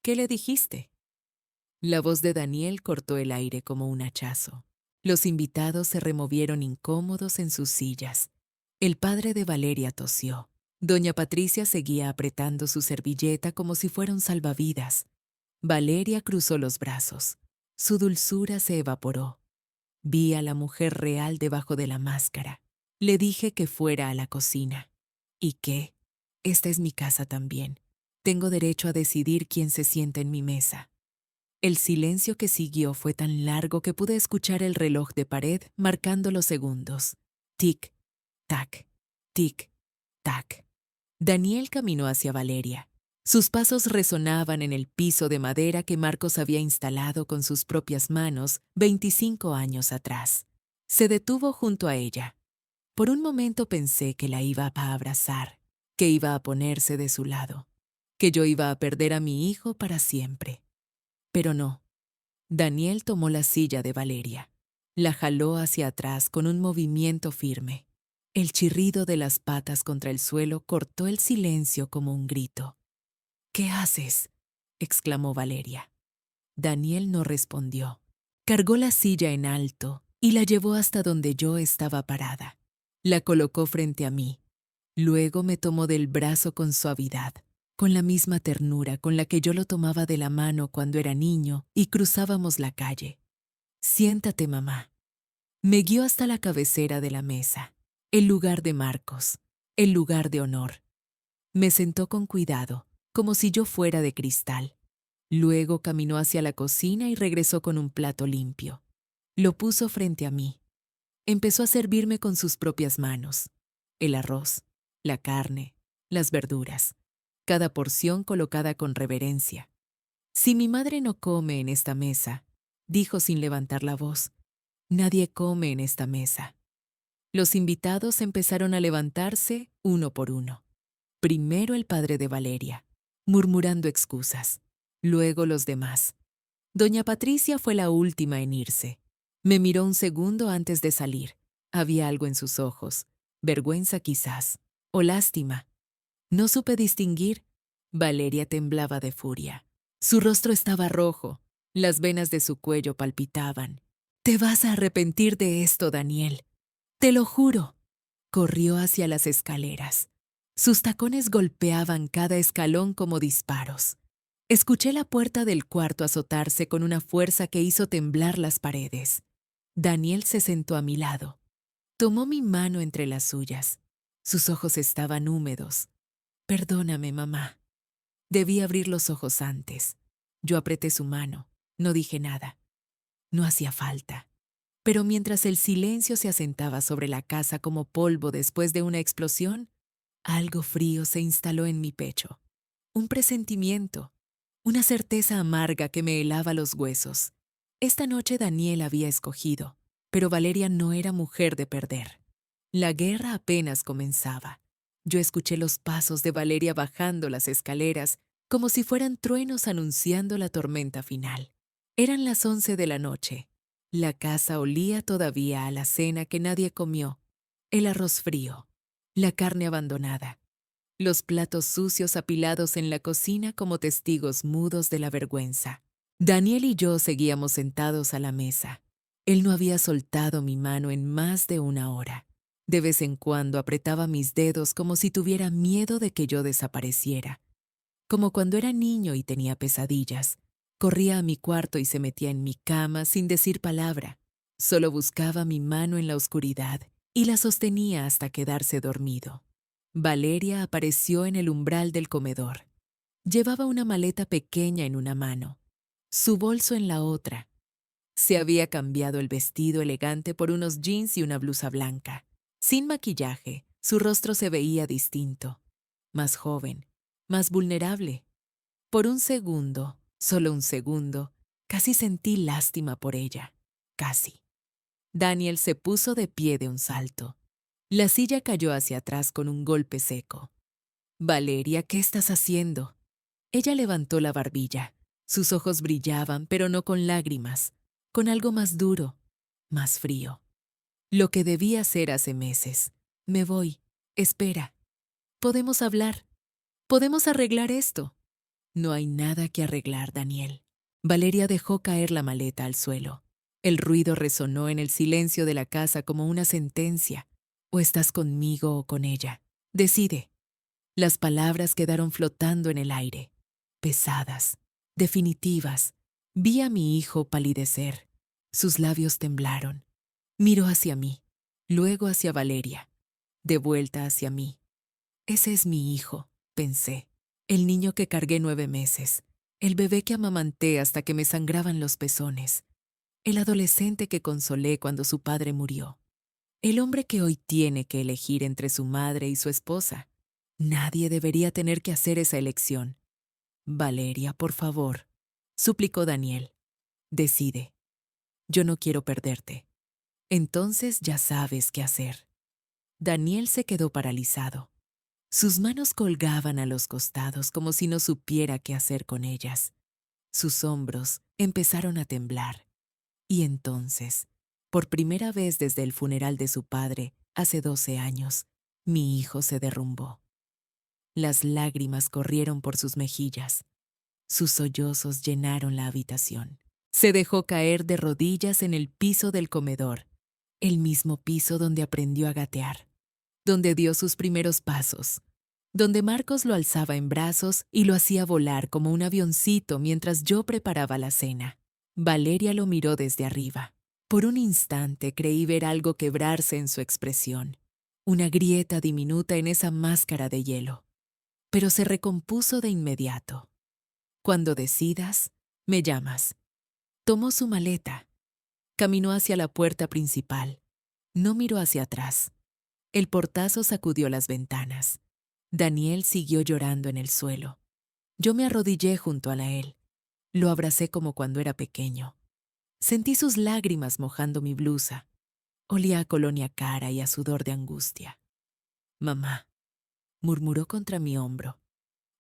¿Qué le dijiste? La voz de Daniel cortó el aire como un hachazo. Los invitados se removieron incómodos en sus sillas. El padre de Valeria tosió. Doña Patricia seguía apretando su servilleta como si fuera un salvavidas. Valeria cruzó los brazos. Su dulzura se evaporó. Vi a la mujer real debajo de la máscara. Le dije que fuera a la cocina. ¿Y qué? Esta es mi casa también. Tengo derecho a decidir quién se sienta en mi mesa. El silencio que siguió fue tan largo que pude escuchar el reloj de pared marcando los segundos. Tic, tac, tic, tac. Daniel caminó hacia Valeria. Sus pasos resonaban en el piso de madera que Marcos había instalado con sus propias manos 25 años atrás. Se detuvo junto a ella. Por un momento pensé que la iba a abrazar, que iba a ponerse de su lado, que yo iba a perder a mi hijo para siempre. Pero no. Daniel tomó la silla de Valeria. La jaló hacia atrás con un movimiento firme. El chirrido de las patas contra el suelo cortó el silencio como un grito. ¿Qué haces? exclamó Valeria. Daniel no respondió. Cargó la silla en alto y la llevó hasta donde yo estaba parada. La colocó frente a mí. Luego me tomó del brazo con suavidad, con la misma ternura con la que yo lo tomaba de la mano cuando era niño y cruzábamos la calle. Siéntate, mamá. Me guió hasta la cabecera de la mesa, el lugar de Marcos, el lugar de honor. Me sentó con cuidado, como si yo fuera de cristal. Luego caminó hacia la cocina y regresó con un plato limpio. Lo puso frente a mí. Empezó a servirme con sus propias manos. El arroz, la carne, las verduras, cada porción colocada con reverencia. Si mi madre no come en esta mesa, dijo sin levantar la voz, nadie come en esta mesa. Los invitados empezaron a levantarse uno por uno. Primero el padre de Valeria, murmurando excusas. Luego los demás. Doña Patricia fue la última en irse. Me miró un segundo antes de salir. Había algo en sus ojos, vergüenza quizás, o lástima. No supe distinguir. Valeria temblaba de furia. Su rostro estaba rojo, las venas de su cuello palpitaban. «Te vas a arrepentir de esto, Daniel. Te lo juro». Corrió hacia las escaleras. Sus tacones golpeaban cada escalón como disparos. Escuché la puerta del cuarto azotarse con una fuerza que hizo temblar las paredes. Daniel se sentó a mi lado. Tomó mi mano entre las suyas. Sus ojos estaban húmedos. «Perdóname, mamá». Debí abrir los ojos antes. Yo apreté su mano. No dije nada. No hacía falta. Pero mientras el silencio se asentaba sobre la casa como polvo después de una explosión, algo frío se instaló en mi pecho. Un presentimiento, una certeza amarga que me helaba los huesos. Esta noche Daniel había escogido, pero Valeria no era mujer de perder. La guerra apenas comenzaba. Yo escuché los pasos de Valeria bajando las escaleras como si fueran truenos anunciando la tormenta final. Eran las 11 de la noche. La casa olía todavía a la cena que nadie comió, el arroz frío, la carne abandonada, los platos sucios apilados en la cocina como testigos mudos de la vergüenza. Daniel y yo seguíamos sentados a la mesa. Él no había soltado mi mano en más de una hora. De vez en cuando apretaba mis dedos como si tuviera miedo de que yo desapareciera. Como cuando era niño y tenía pesadillas. Corría a mi cuarto y se metía en mi cama sin decir palabra. Solo buscaba mi mano en la oscuridad y la sostenía hasta quedarse dormido. Valeria apareció en el umbral del comedor. Llevaba una maleta pequeña en una mano, su bolso en la otra. Se había cambiado el vestido elegante por unos jeans y una blusa blanca. Sin maquillaje, su rostro se veía distinto, más joven, más vulnerable. Por un segundo, solo un segundo, casi sentí lástima por ella. Casi. Daniel se puso de pie de un salto. La silla cayó hacia atrás con un golpe seco. «Valeria, ¿qué estás haciendo?» Ella levantó la barbilla. Sus ojos brillaban, pero no con lágrimas, con algo más duro, más frío. Lo que debí hacer hace meses. Me voy. Espera. Podemos hablar. Podemos arreglar esto. No hay nada que arreglar, Daniel. Valeria dejó caer la maleta al suelo. El ruido resonó en el silencio de la casa como una sentencia. O estás conmigo o con ella. Decide. Las palabras quedaron flotando en el aire, pesadas, definitivas. Vi a mi hijo palidecer. Sus labios temblaron. Miró hacia mí, luego hacia Valeria, de vuelta hacia mí. Ese es mi hijo, pensé. El niño que cargué 9 meses. El bebé que amamanté hasta que me sangraban los pezones. El adolescente que consolé cuando su padre murió. El hombre que hoy tiene que elegir entre su madre y su esposa. Nadie debería tener que hacer esa elección. Valeria, por favor, suplicó Daniel. Decide. Yo no quiero perderte. Entonces ya sabes qué hacer. Daniel se quedó paralizado. Sus manos colgaban a los costados como si no supiera qué hacer con ellas. Sus hombros empezaron a temblar. Y entonces, por primera vez desde el funeral de su padre, hace 12 años, mi hijo se derrumbó. Las lágrimas corrieron por sus mejillas. Sus sollozos llenaron la habitación. Se dejó caer de rodillas en el piso del comedor, el mismo piso donde aprendió a gatear, donde dio sus primeros pasos, donde Marcos lo alzaba en brazos y lo hacía volar como un avioncito mientras yo preparaba la cena. Valeria lo miró desde arriba. Por un instante creí ver algo quebrarse en su expresión, una grieta diminuta en esa máscara de hielo. Pero se recompuso de inmediato. Cuando decidas, me llamas. Tomó su maleta. Caminó hacia la puerta principal. No miró hacia atrás. El portazo sacudió las ventanas. Daniel siguió llorando en el suelo. Yo me arrodillé junto a él. Lo abracé como cuando era pequeño. Sentí sus lágrimas mojando mi blusa. Olía a colonia cara y a sudor de angustia. Mamá, murmuró contra mi hombro.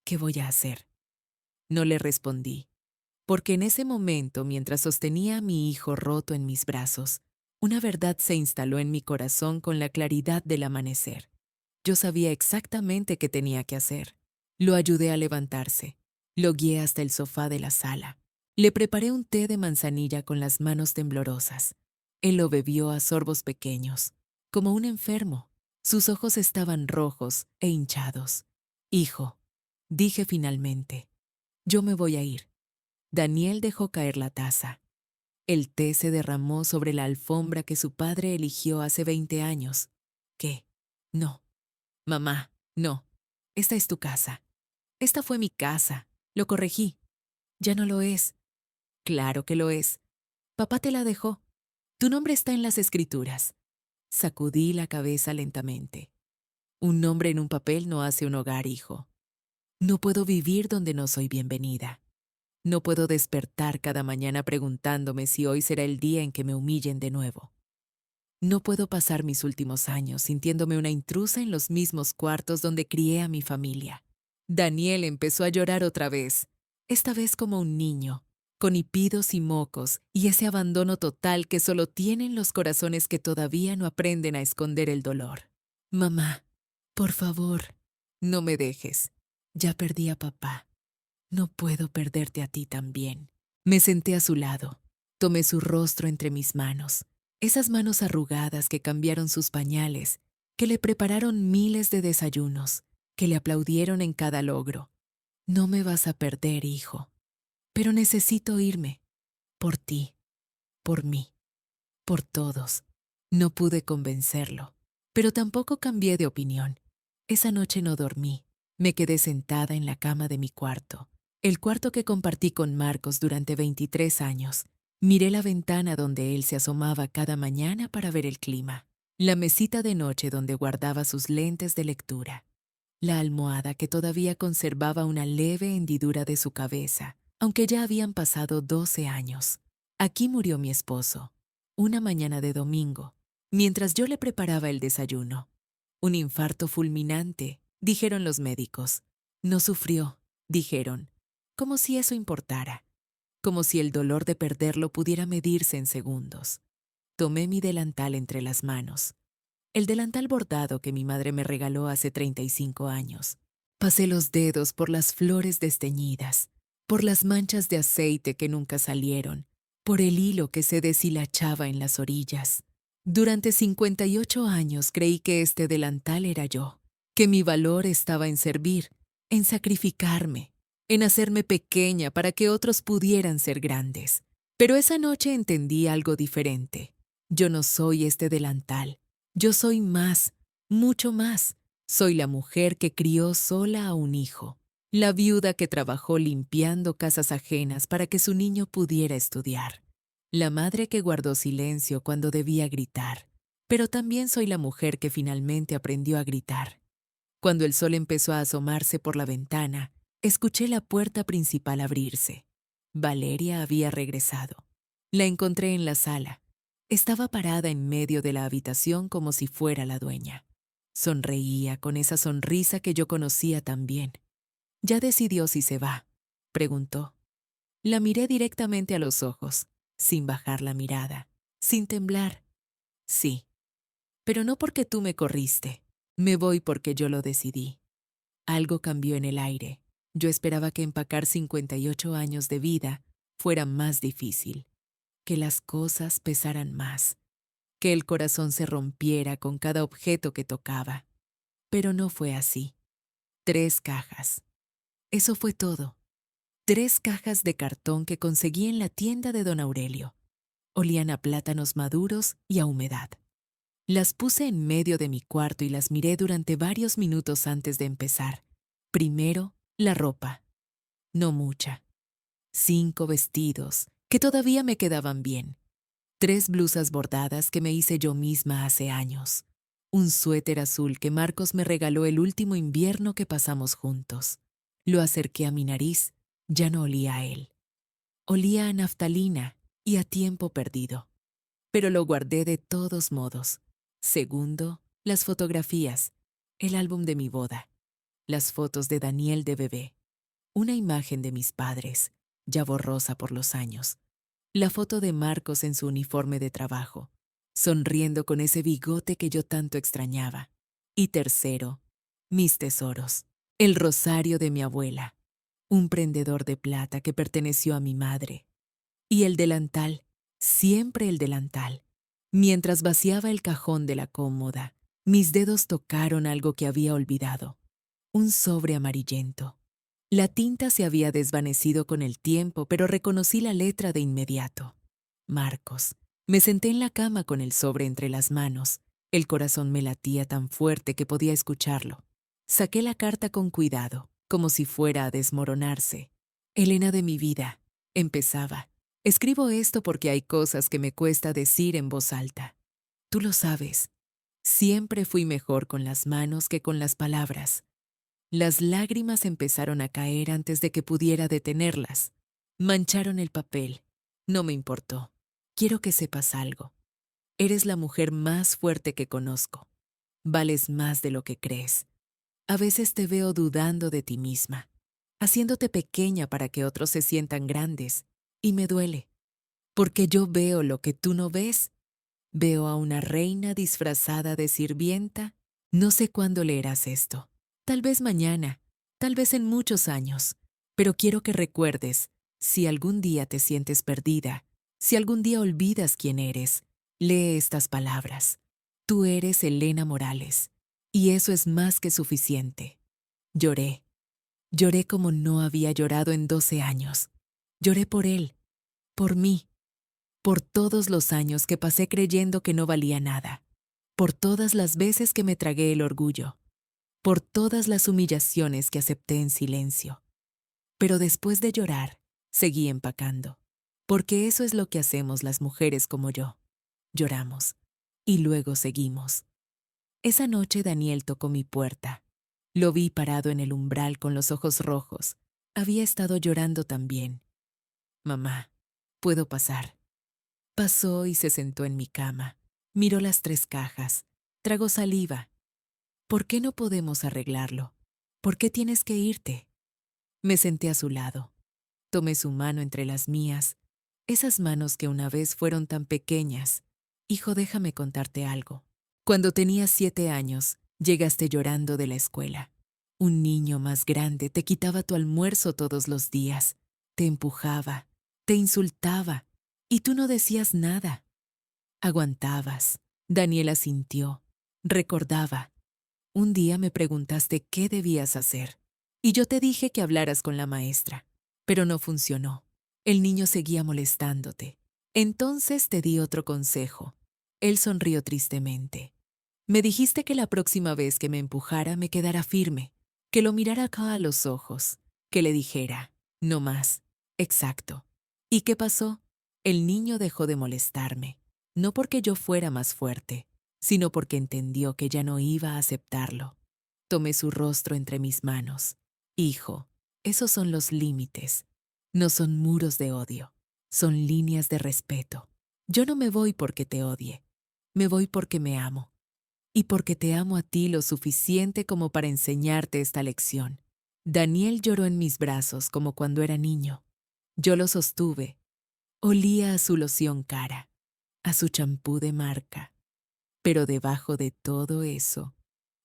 ¿Qué voy a hacer? No le respondí, porque en ese momento, mientras sostenía a mi hijo roto en mis brazos, una verdad se instaló en mi corazón con la claridad del amanecer. Yo sabía exactamente qué tenía que hacer. Lo ayudé a levantarse. Lo guié hasta el sofá de la sala. Le preparé un té de manzanilla con las manos temblorosas. Él lo bebió a sorbos pequeños, como un enfermo. Sus ojos estaban rojos e hinchados. Hijo, dije finalmente, yo me voy a ir. Daniel dejó caer la taza. El té se derramó sobre la alfombra que su padre eligió hace 20 años. ¿Qué? No. Mamá, no. Esta es tu casa. Esta fue mi casa. Lo corregí. Ya no lo es. Claro que lo es. Papá te la dejó. Tu nombre está en las escrituras. Sacudí la cabeza lentamente. Un nombre en un papel no hace un hogar, hijo. No puedo vivir donde no soy bienvenida. No puedo despertar cada mañana preguntándome si hoy será el día en que me humillen de nuevo. No puedo pasar mis últimos años sintiéndome una intrusa en los mismos cuartos donde crié a mi familia. Daniel empezó a llorar otra vez, esta vez como un niño, con hipidos y mocos y ese abandono total que solo tienen los corazones que todavía no aprenden a esconder el dolor. Mamá, por favor, no me dejes. Ya perdí a papá. No puedo perderte a ti también. Me senté a su lado. Tomé su rostro entre mis manos. Esas manos arrugadas que cambiaron sus pañales, que le prepararon miles de desayunos, que le aplaudieron en cada logro. No me vas a perder, hijo. Pero necesito irme. Por ti. Por mí. Por todos. No pude convencerlo. Pero tampoco cambié de opinión. Esa noche no dormí. Me quedé sentada en la cama de mi cuarto. El cuarto que compartí con Marcos durante 23 años. Miré la ventana donde él se asomaba cada mañana para ver el clima. La mesita de noche donde guardaba sus lentes de lectura. La almohada que todavía conservaba una leve hendidura de su cabeza, aunque ya habían pasado 12 años. Aquí murió mi esposo, una mañana de domingo, mientras yo le preparaba el desayuno. Un infarto fulminante, dijeron los médicos. No sufrió, dijeron, como si eso importara, como si el dolor de perderlo pudiera medirse en segundos. Tomé mi delantal entre las manos, el delantal bordado que mi madre me regaló hace 35 años. Pasé los dedos por las flores desteñidas, por las manchas de aceite que nunca salieron, por el hilo que se deshilachaba en las orillas. Durante 58 años creí que este delantal era yo, que mi valor estaba en servir, en sacrificarme, en hacerme pequeña para que otros pudieran ser grandes. Pero esa noche entendí algo diferente. Yo no soy este delantal. Yo soy más, mucho más. Soy la mujer que crió sola a un hijo, la viuda que trabajó limpiando casas ajenas para que su niño pudiera estudiar, la madre que guardó silencio cuando debía gritar. Pero también soy la mujer que finalmente aprendió a gritar. Cuando el sol empezó a asomarse por la ventana, escuché la puerta principal abrirse. Valeria había regresado. La encontré en la sala. Estaba parada en medio de la habitación como si fuera la dueña. Sonreía con esa sonrisa que yo conocía tan bien. ¿Ya decidió si se va?, preguntó. La miré directamente a los ojos, sin bajar la mirada, sin temblar. Sí, pero no porque tú me corriste. Me voy porque yo lo decidí. Algo cambió en el aire. Yo esperaba que empacar 58 años de vida fuera más difícil, que las cosas pesaran más, que el corazón se rompiera con cada objeto que tocaba. Pero no fue así. 3 cajas. Eso fue todo. 3 cajas de cartón que conseguí en la tienda de don Aurelio. Olían a plátanos maduros y a humedad. Las puse en medio de mi cuarto y las miré durante varios minutos antes de empezar. Primero, la ropa. No mucha. 5 vestidos, que todavía me quedaban bien. 3 blusas bordadas que me hice yo misma hace años. Un suéter azul que Marcos me regaló el último invierno que pasamos juntos. Lo acerqué a mi nariz. Ya no olía a él. Olía a naftalina y a tiempo perdido. Pero lo guardé de todos modos. Segundo, las fotografías. El álbum de mi boda. Las fotos de Daniel de bebé. Una imagen de mis padres, ya borrosa por los años. La foto de Marcos en su uniforme de trabajo, sonriendo con ese bigote que yo tanto extrañaba. Y tercero, mis tesoros. El rosario de mi abuela, un prendedor de plata que perteneció a mi madre. Y el delantal, siempre el delantal. Mientras vaciaba el cajón de la cómoda, mis dedos tocaron algo que había olvidado. Un sobre amarillento. La tinta se había desvanecido con el tiempo, pero reconocí la letra de inmediato. Marcos. Me senté en la cama con el sobre entre las manos. El corazón me latía tan fuerte que podía escucharlo. Saqué la carta con cuidado, como si fuera a desmoronarse. Elena de mi vida, empezaba. Escribo esto porque hay cosas que me cuesta decir en voz alta. Tú lo sabes. Siempre fui mejor con las manos que con las palabras. Las lágrimas empezaron a caer antes de que pudiera detenerlas. Mancharon el papel. No me importó. Quiero que sepas algo. Eres la mujer más fuerte que conozco. Vales más de lo que crees. A veces te veo dudando de ti misma, haciéndote pequeña para que otros se sientan grandes. Y me duele, porque yo veo lo que tú no ves. Veo a una reina disfrazada de sirvienta. No sé cuándo leerás esto. Tal vez mañana, tal vez en muchos años. Pero quiero que recuerdes, si algún día te sientes perdida, si algún día olvidas quién eres, lee estas palabras. Tú eres Elena Morales, y eso es más que suficiente. Lloré. Lloré como no había llorado en 12 años. Lloré por él, por mí, por todos los años que pasé creyendo que no valía nada, por todas las veces que me tragué el orgullo, por todas las humillaciones que acepté en silencio. Pero después de llorar, seguí empacando, porque eso es lo que hacemos las mujeres como yo. Lloramos, y luego seguimos. Esa noche Daniel tocó mi puerta. Lo vi parado en el umbral con los ojos rojos. Había estado llorando también. Mamá, ¿puedo pasar? Pasó y se sentó en mi cama. Miró las 3 cajas. Tragó saliva. ¿Por qué no podemos arreglarlo? ¿Por qué tienes que irte? Me senté a su lado. Tomé su mano entre las mías. Esas manos que una vez fueron tan pequeñas. Hijo, déjame contarte algo. Cuando tenías 7 años, llegaste llorando de la escuela. Un niño más grande te quitaba tu almuerzo todos los días. Te empujaba, te insultaba, y tú no decías nada. Aguantabas. Daniela sintió. Recordaba. Un día me preguntaste qué debías hacer, y yo te dije que hablaras con la maestra, pero no funcionó. El niño seguía molestándote. Entonces te di otro consejo. Él sonrió tristemente. Me dijiste que la próxima vez que me empujara me quedara firme, que lo mirara acá a los ojos, que le dijera, no más, exacto. ¿Y qué pasó? El niño dejó de molestarme, no porque yo fuera más fuerte, sino porque entendió que ya no iba a aceptarlo. Tomé su rostro entre mis manos. Hijo, esos son los límites. No son muros de odio, son líneas de respeto. Yo no me voy porque te odie, me voy porque me amo. Y porque te amo a ti lo suficiente como para enseñarte esta lección. Daniel lloró en mis brazos como cuando era niño. Yo lo sostuve. Olía a su loción cara, a su champú de marca. Pero debajo de todo eso,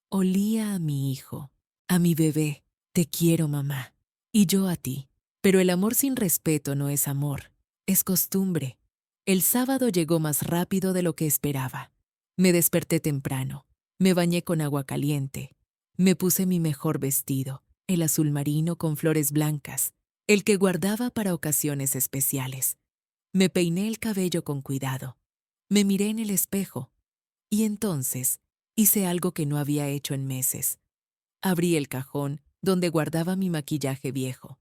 olía a mi hijo, a mi bebé. Te quiero, mamá. Y yo a ti. Pero el amor sin respeto no es amor, es costumbre. El sábado llegó más rápido de lo que esperaba. Me desperté temprano, me bañé con agua caliente, me puse mi mejor vestido, el azul marino con flores blancas, el que guardaba para ocasiones especiales. Me peiné el cabello con cuidado, me miré en el espejo y entonces hice algo que no había hecho en meses. Abrí el cajón donde guardaba mi maquillaje viejo.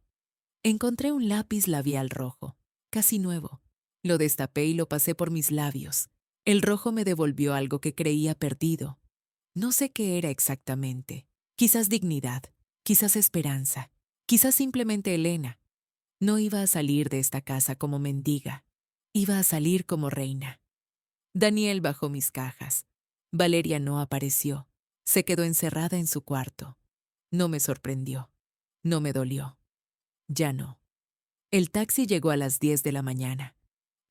Encontré un lápiz labial rojo, casi nuevo. Lo destapé y lo pasé por mis labios. El rojo me devolvió algo que creía perdido. No sé qué era exactamente. Quizás dignidad, quizás esperanza, quizás simplemente Elena. No iba a salir de esta casa como mendiga. Iba a salir como reina. Daniel bajó mis cajas. Valeria no apareció. Se quedó encerrada en su cuarto. No me sorprendió. No me dolió. Ya no. El taxi llegó a las 10 de la mañana.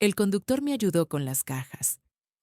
El conductor me ayudó con las cajas.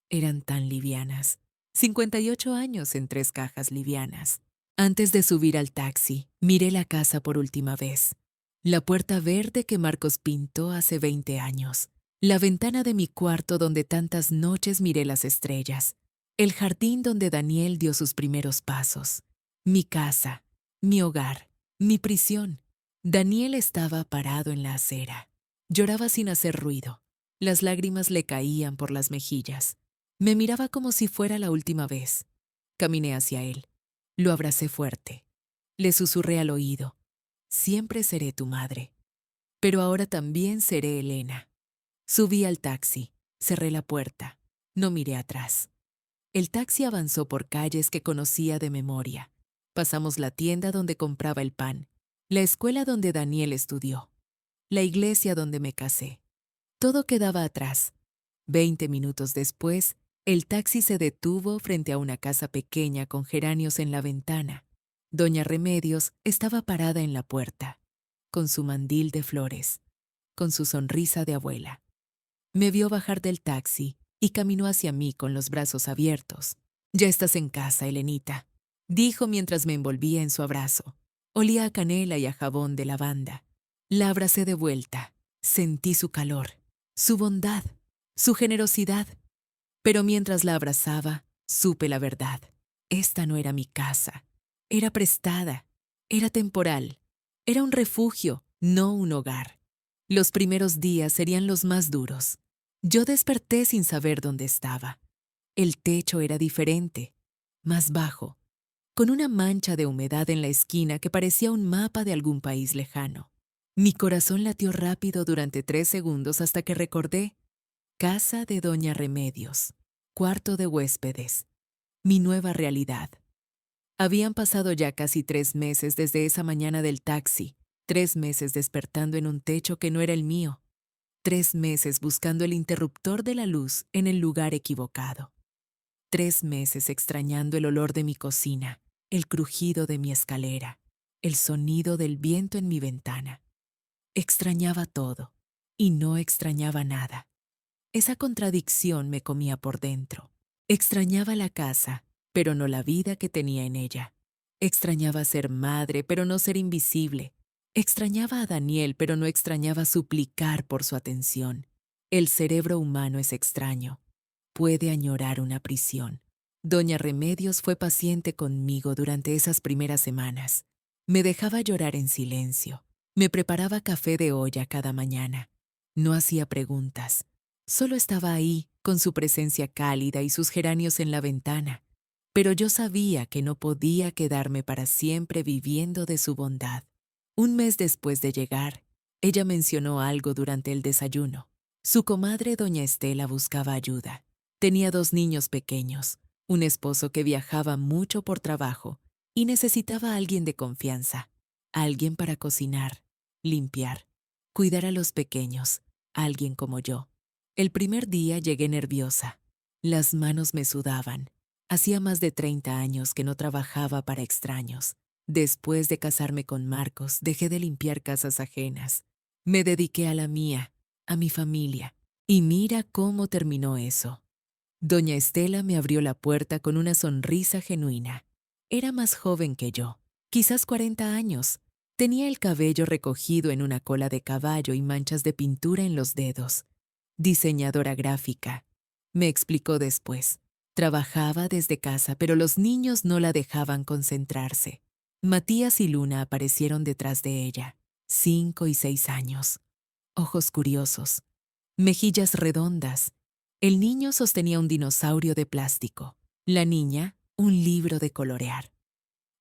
Eran tan livianas. 58 años en 3 cajas livianas. Antes de subir al taxi, miré la casa por última vez. La puerta verde que Marcos pintó hace 20 años. La ventana de mi cuarto donde tantas noches miré las estrellas. El jardín donde Daniel dio sus primeros pasos. Mi casa, mi hogar, mi prisión. Daniel estaba parado en la acera. Lloraba sin hacer ruido. Las lágrimas le caían por las mejillas. Me miraba como si fuera la última vez. Caminé hacia él. Lo abracé fuerte. Le susurré al oído. Siempre seré tu madre. Pero ahora también seré Elena. Subí al taxi. Cerré la puerta. No miré atrás. El taxi avanzó por calles que conocía de memoria. Pasamos la tienda donde compraba el pan, la escuela donde Daniel estudió, la iglesia donde me casé. Todo quedaba atrás. 20 minutos después, el taxi se detuvo frente a una casa pequeña con geranios en la ventana. Doña Remedios estaba parada en la puerta, con su mandil de flores, con su sonrisa de abuela. Me vio bajar del taxi y caminó hacia mí con los brazos abiertos. «Ya estás en casa, Elenita», dijo mientras me envolvía en su abrazo. Olía a canela y a jabón de lavanda. La abracé de vuelta. Sentí su calor, su bondad, su generosidad. Pero mientras la abrazaba, supe la verdad. Esta no era mi casa. Era prestada. Era temporal. Era un refugio, no un hogar. Los primeros días serían los más duros. Yo desperté sin saber dónde estaba. El techo era diferente, más bajo, con una mancha de humedad en la esquina que parecía un mapa de algún país lejano. Mi corazón latió rápido durante 3 segundos hasta que recordé: casa de Doña Remedios, cuarto de huéspedes, mi nueva realidad. Habían pasado ya casi 3 meses desde esa mañana del taxi, 3 meses despertando en un techo que no era el mío, 3 meses buscando el interruptor de la luz en el lugar equivocado, 3 meses extrañando el olor de mi cocina, el crujido de mi escalera, el sonido del viento en mi ventana. Extrañaba todo y no extrañaba nada. Esa contradicción me comía por dentro. Extrañaba la casa, pero no la vida que tenía en ella. Extrañaba ser madre, pero no ser invisible. Extrañaba a Daniel, pero no extrañaba suplicar por su atención. El cerebro humano es extraño. Puede añorar una prisión. Doña Remedios fue paciente conmigo durante esas primeras semanas. Me dejaba llorar en silencio. Me preparaba café de olla cada mañana. No hacía preguntas. Solo estaba ahí, con su presencia cálida y sus geranios en la ventana. Pero yo sabía que no podía quedarme para siempre viviendo de su bondad. Un mes después de llegar, ella mencionó algo durante el desayuno. Su comadre doña Estela buscaba ayuda. Tenía 2 niños pequeños, un esposo que viajaba mucho por trabajo y necesitaba a alguien de confianza, alguien para cocinar, limpiar, cuidar a los pequeños, alguien como yo. El primer día llegué nerviosa. Las manos me sudaban. Hacía más de 30 años que no trabajaba para extraños. Después de casarme con Marcos, dejé de limpiar casas ajenas. Me dediqué a la mía, a mi familia. Y mira cómo terminó eso. Doña Estela me abrió la puerta con una sonrisa genuina. Era más joven que yo, quizás 40 años, Tenía el cabello recogido en una cola de caballo y manchas de pintura en los dedos. Diseñadora gráfica, me explicó después. Trabajaba desde casa, pero los niños no la dejaban concentrarse. Matías y Luna aparecieron detrás de ella, 5 y 6 años. Ojos curiosos, mejillas redondas. El niño sostenía un dinosaurio de plástico. La niña, un libro de colorear.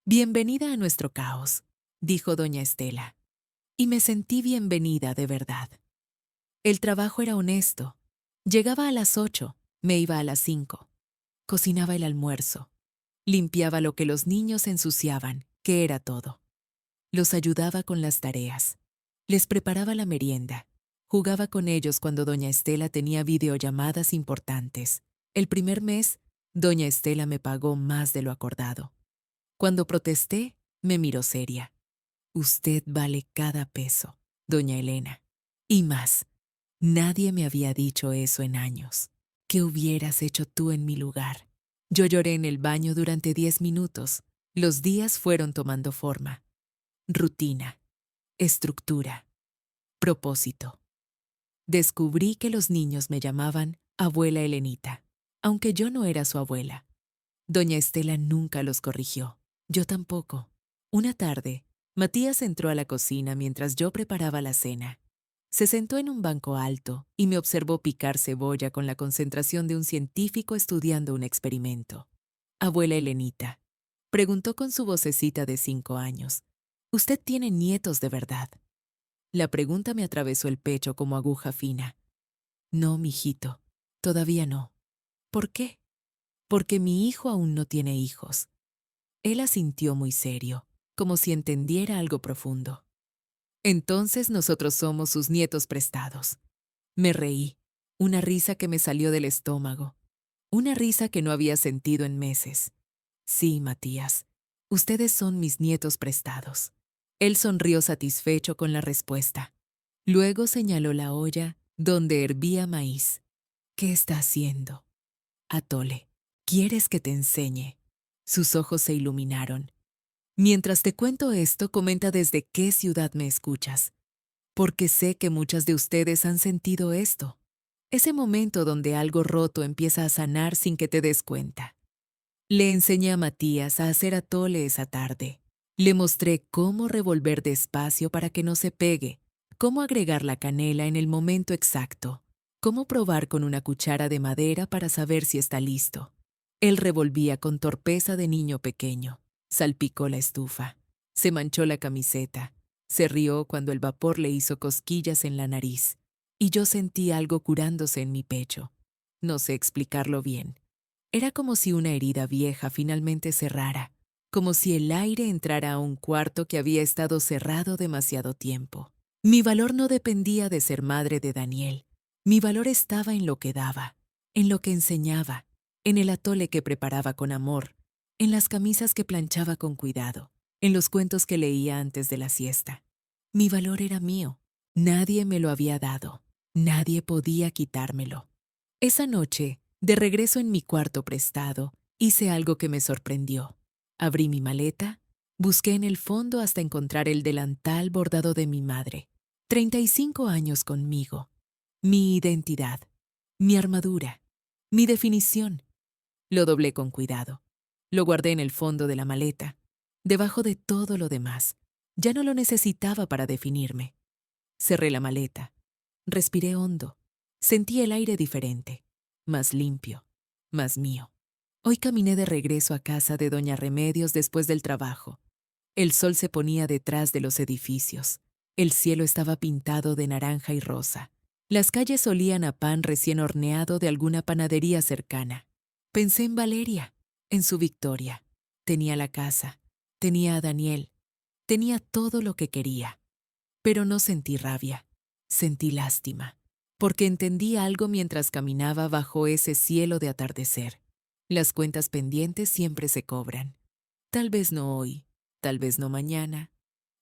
Bienvenida a nuestro caos, dijo doña Estela. Y me sentí bienvenida de verdad. El trabajo era honesto. Llegaba a las 8, me iba a las 5. Cocinaba el almuerzo. Limpiaba lo que los niños ensuciaban, que era todo. Los ayudaba con las tareas. Les preparaba la merienda. Jugaba con ellos cuando doña Estela tenía videollamadas importantes. El primer mes, doña Estela me pagó más de lo acordado. Cuando protesté, me miró seria. Usted vale cada peso, doña Elena. Y más. Nadie me había dicho eso en años. ¿Qué hubieras hecho tú en mi lugar? Yo lloré en el baño durante 10 minutos. Los días fueron tomando forma. Rutina, estructura, propósito. Descubrí que los niños me llamaban abuela Elenita, aunque yo no era su abuela. Doña Estela nunca los corrigió. Yo tampoco. Una tarde, Matías entró a la cocina mientras yo preparaba la cena. Se sentó en un banco alto y me observó picar cebolla con la concentración de un científico estudiando un experimento. Abuela Elenita, preguntó con su vocecita de 5 años. ¿Usted tiene nietos de verdad? La pregunta me atravesó el pecho como aguja fina. No, mijito, todavía no. ¿Por qué? Porque mi hijo aún no tiene hijos. Él asintió muy serio, como si entendiera algo profundo. Entonces nosotros somos sus nietos prestados. Me reí, una risa que me salió del estómago, una risa que no había sentido en meses. Sí, Matías, ustedes son mis nietos prestados. Él sonrió satisfecho con la respuesta. Luego señaló la olla donde hervía maíz. ¿Qué está haciendo? Atole, ¿quieres que te enseñe? Sus ojos se iluminaron. Mientras te cuento esto, comenta desde qué ciudad me escuchas, porque sé que muchas de ustedes han sentido esto. Ese momento donde algo roto empieza a sanar sin que te des cuenta. Le enseñé a Matías a hacer atole esa tarde. Le mostré cómo revolver despacio para que no se pegue, cómo agregar la canela en el momento exacto, cómo probar con una cuchara de madera para saber si está listo. Él revolvía con torpeza de niño pequeño. Salpicó la estufa. Se manchó la camiseta. Se rió cuando el vapor le hizo cosquillas en la nariz. Y yo sentí algo curándose en mi pecho. No sé explicarlo bien. Era como si una herida vieja finalmente cerrara, como si el aire entrara a un cuarto que había estado cerrado demasiado tiempo. Mi valor no dependía de ser madre de Daniel. Mi valor estaba en lo que daba, en lo que enseñaba, en el atole que preparaba con amor, en las camisas que planchaba con cuidado, en los cuentos que leía antes de la siesta. Mi valor era mío. Nadie me lo había dado. Nadie podía quitármelo. Esa noche, de regreso en mi cuarto prestado, hice algo que me sorprendió. Abrí mi maleta, busqué en el fondo hasta encontrar el delantal bordado de mi madre. 35 años conmigo. Mi identidad, mi armadura, mi definición. Lo doblé con cuidado. Lo guardé en el fondo de la maleta, debajo de todo lo demás. Ya no lo necesitaba para definirme. Cerré la maleta. Respiré hondo. Sentí el aire diferente, más limpio, más mío. Hoy caminé de regreso a casa de doña Remedios después del trabajo. El sol se ponía detrás de los edificios. El cielo estaba pintado de naranja y rosa. Las calles olían a pan recién horneado de alguna panadería cercana. Pensé en Valeria, en su victoria. Tenía la casa, tenía a Daniel, tenía todo lo que quería. Pero no sentí rabia, sentí lástima, porque entendí algo mientras caminaba bajo ese cielo de atardecer. Las cuentas pendientes siempre se cobran. Tal vez no hoy, tal vez no mañana,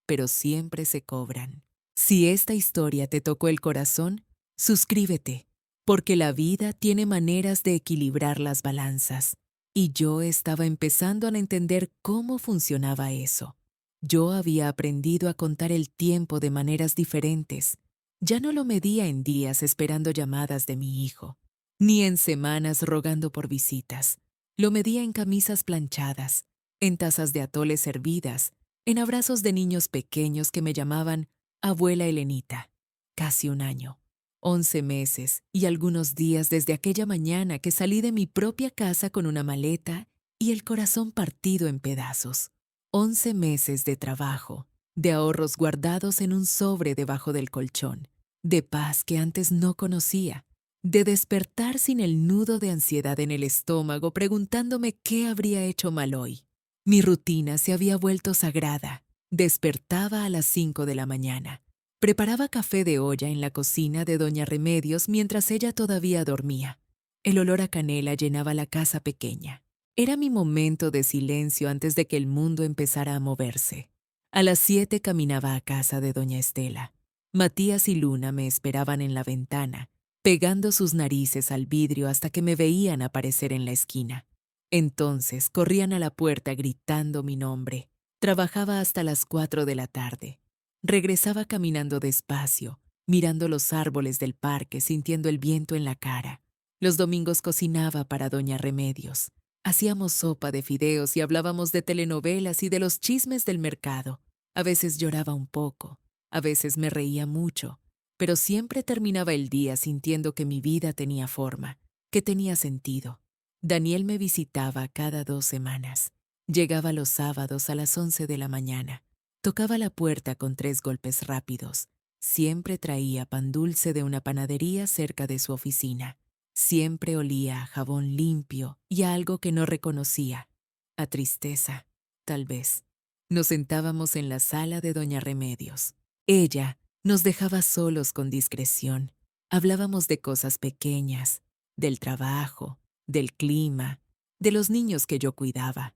pero siempre se cobran. Si esta historia te tocó el corazón, suscríbete, porque la vida tiene maneras de equilibrar las balanzas, y yo estaba empezando a entender cómo funcionaba eso. Yo había aprendido a contar el tiempo de maneras diferentes. Ya no lo medía en días esperando llamadas de mi hijo, ni en semanas rogando por visitas. Lo medía en camisas planchadas, en tazas de atole servidas, en abrazos de niños pequeños que me llamaban Abuela Helenita. Casi un año, 11 meses y algunos días desde aquella mañana que salí de mi propia casa con una maleta y el corazón partido en pedazos. 11 meses de trabajo, de ahorros guardados en un sobre debajo del colchón, de paz que antes no conocía, de despertar sin el nudo de ansiedad en el estómago preguntándome qué habría hecho mal hoy. Mi rutina se había vuelto sagrada. Despertaba a las 5 de la mañana. Preparaba café de olla en la cocina de doña Remedios mientras ella todavía dormía. El olor a canela llenaba la casa pequeña. Era mi momento de silencio antes de que el mundo empezara a moverse. A las 7 caminaba a casa de doña Estela. Matías y Luna me esperaban en la ventana, pegando sus narices al vidrio hasta que me veían aparecer en la esquina. Entonces corrían a la puerta gritando mi nombre. Trabajaba hasta las 4 de la tarde. Regresaba caminando despacio, mirando los árboles del parque, sintiendo el viento en la cara. Los domingos cocinaba para doña Remedios. Hacíamos sopa de fideos y hablábamos de telenovelas y de los chismes del mercado. A veces lloraba un poco, a veces me reía mucho, pero siempre terminaba el día sintiendo que mi vida tenía forma, que tenía sentido. Daniel me visitaba cada 2 semanas. Llegaba los sábados a las 11 de la mañana. Tocaba la puerta con 3 golpes rápidos. Siempre traía pan dulce de una panadería cerca de su oficina. Siempre olía a jabón limpio y a algo que no reconocía, a tristeza, tal vez. Nos sentábamos en la sala de doña Remedios. Ella nos dejaba solos con discreción. Hablábamos de cosas pequeñas, del trabajo, del clima, de los niños que yo cuidaba.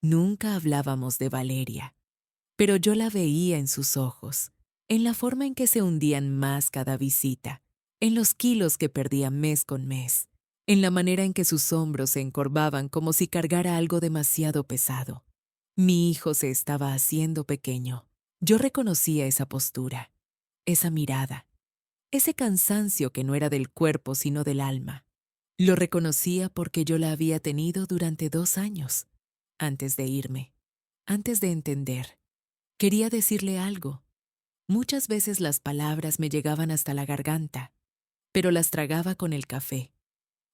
Nunca hablábamos de Valeria, pero yo la veía en sus ojos, en la forma en que se hundían más cada visita, en los kilos que perdía mes con mes, en la manera en que sus hombros se encorvaban como si cargara algo demasiado pesado. Mi hijo se estaba haciendo pequeño. Yo reconocía esa postura, esa mirada, ese cansancio que no era del cuerpo sino del alma. Lo reconocía porque yo la había tenido durante 2 años, antes de irme, antes de entender. Quería decirle algo. Muchas veces las palabras me llegaban hasta la garganta, pero las tragaba con el café,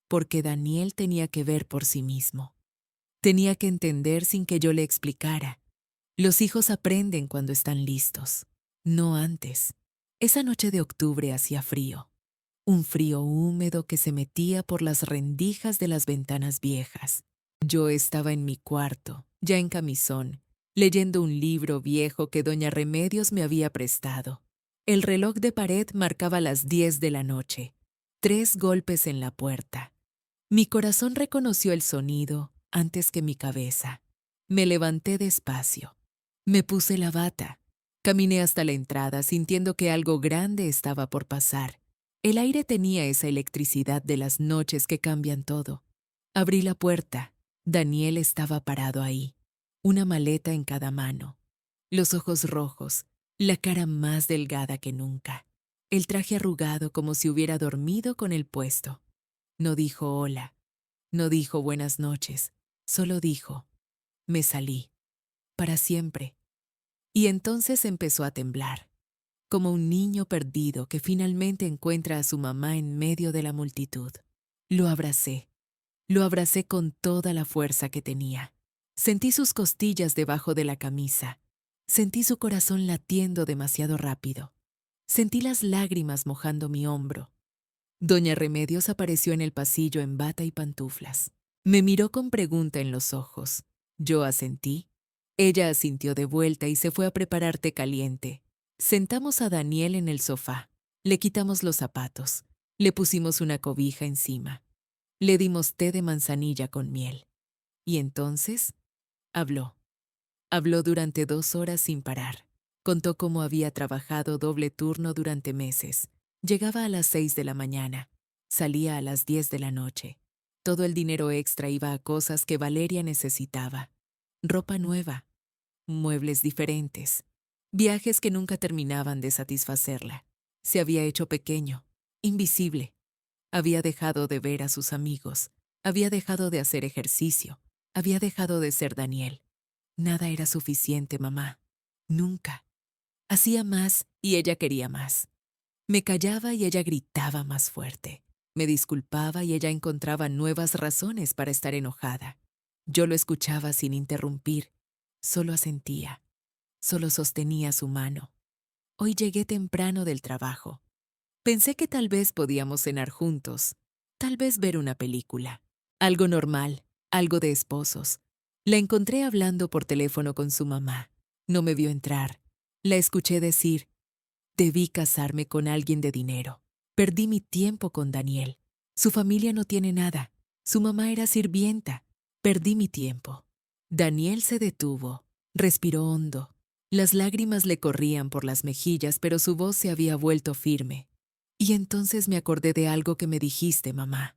porque Daniel tenía que ver por sí mismo. Tenía que entender sin que yo le explicara. Los hijos aprenden cuando están listos, no antes. Esa noche de octubre hacía frío, un frío húmedo que se metía por las rendijas de las ventanas viejas. Yo estaba en mi cuarto, ya en camisón, leyendo un libro viejo que doña Remedios me había prestado. El reloj de pared marcaba las 10 de la noche. 3 golpes en la puerta. Mi corazón reconoció el sonido antes que mi cabeza. Me levanté despacio. Me puse la bata. Caminé hasta la entrada sintiendo que algo grande estaba por pasar. El aire tenía esa electricidad de las noches que cambian todo. Abrí la puerta. Daniel estaba parado ahí, una maleta en cada mano, los ojos rojos, la cara más delgada que nunca, el traje arrugado como si hubiera dormido con el puesto. No dijo hola, no dijo buenas noches, solo dijo, me salí, para siempre. Y entonces empezó a temblar, como un niño perdido que finalmente encuentra a su mamá en medio de la multitud. Lo abracé. Lo abracé con toda la fuerza que tenía. Sentí sus costillas debajo de la camisa. Sentí su corazón latiendo demasiado rápido. Sentí las lágrimas mojando mi hombro. Doña Remedios apareció en el pasillo en bata y pantuflas. Me miró con pregunta en los ojos. Yo asentí. Ella asintió de vuelta y se fue a preparar té caliente. Sentamos a Daniel en el sofá. Le quitamos los zapatos. Le pusimos una cobija encima. Le dimos té de manzanilla con miel. Y entonces habló. Habló durante 2 horas sin parar. Contó cómo había trabajado doble turno durante meses. Llegaba a las 6 de la mañana. Salía a las 10 de la noche. Todo el dinero extra iba a cosas que Valeria necesitaba. Ropa nueva, muebles diferentes, viajes que nunca terminaban de satisfacerla. Se había hecho pequeño, invisible. Había dejado de ver a sus amigos, había dejado de hacer ejercicio, había dejado de ser Daniel. Nada era suficiente, mamá. Nunca. Hacía más y ella quería más. Me callaba y ella gritaba más fuerte. Me disculpaba y ella encontraba nuevas razones para estar enojada. Yo lo escuchaba sin interrumpir. Solo asentía. Solo sostenía su mano. Hoy llegué temprano del trabajo. Pensé que tal vez podíamos cenar juntos, tal vez ver una película. Algo normal, algo de esposos. La encontré hablando por teléfono con su mamá. No me vio entrar. La escuché decir, debí casarme con alguien de dinero. Perdí mi tiempo con Daniel. Su familia no tiene nada. Su mamá era sirvienta. Perdí mi tiempo. Daniel se detuvo. Respiró hondo. Las lágrimas le corrían por las mejillas, pero su voz se había vuelto firme. Y entonces me acordé de algo que me dijiste, mamá.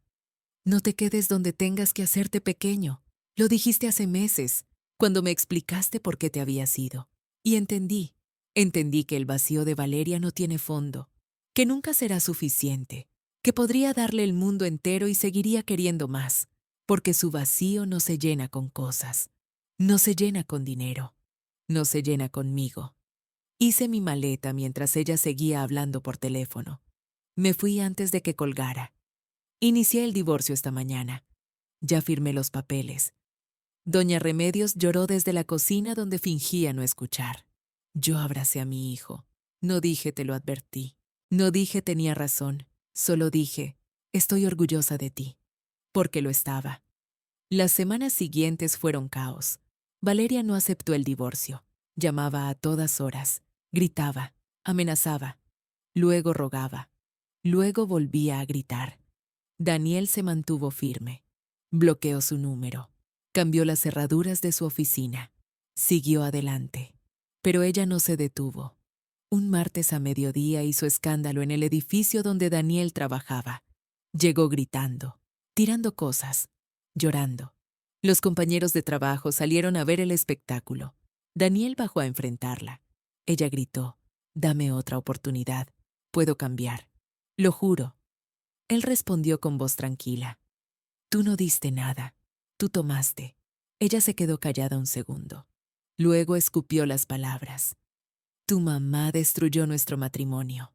No te quedes donde tengas que hacerte pequeño. Lo dijiste hace meses, cuando me explicaste por qué te habías ido. Y entendí que el vacío de Valeria no tiene fondo, que nunca será suficiente, que podría darle el mundo entero y seguiría queriendo más, porque su vacío no se llena con cosas, no se llena con dinero, no se llena conmigo. Hice mi maleta mientras ella seguía hablando por teléfono. Me fui antes de que colgara. Inicié el divorcio esta mañana. Ya firmé los papeles. Doña Remedios lloró desde la cocina donde fingía no escuchar. Yo abracé a mi hijo. No dije te lo advertí. No dije tenía razón. Solo dije, estoy orgullosa de ti. Porque lo estaba. Las semanas siguientes fueron caos. Valeria no aceptó el divorcio. Llamaba a todas horas. Gritaba. Amenazaba. Luego rogaba. Luego volvía a gritar. Daniel se mantuvo firme. Bloqueó su número. Cambió las cerraduras de su oficina. Siguió adelante. Pero ella no se detuvo. Un martes a mediodía hizo escándalo en el edificio donde Daniel trabajaba. Llegó gritando, tirando cosas, llorando. Los compañeros de trabajo salieron a ver el espectáculo. Daniel bajó a enfrentarla. Ella gritó, dame otra oportunidad. Puedo cambiar. Lo juro. Él respondió con voz tranquila. Tú no diste nada. Tú tomaste. Ella se quedó callada un segundo. Luego escupió las palabras. Tu mamá destruyó nuestro matrimonio.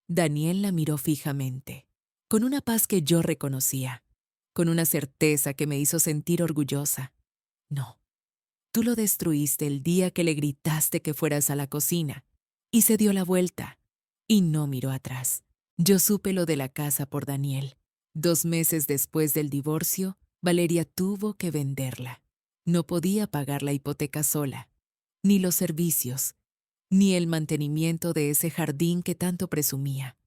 Daniel la miró fijamente, con una paz que yo reconocía, con una certeza que me hizo sentir orgullosa. No, tú lo destruiste el día que le gritaste que fueras a la cocina, y se dio la vuelta, y no miró atrás. Yo supe lo de la casa por Daniel. 2 meses después del divorcio, Valeria tuvo que venderla. No podía pagar la hipoteca sola, ni los servicios, ni el mantenimiento de ese jardín que tanto presumía.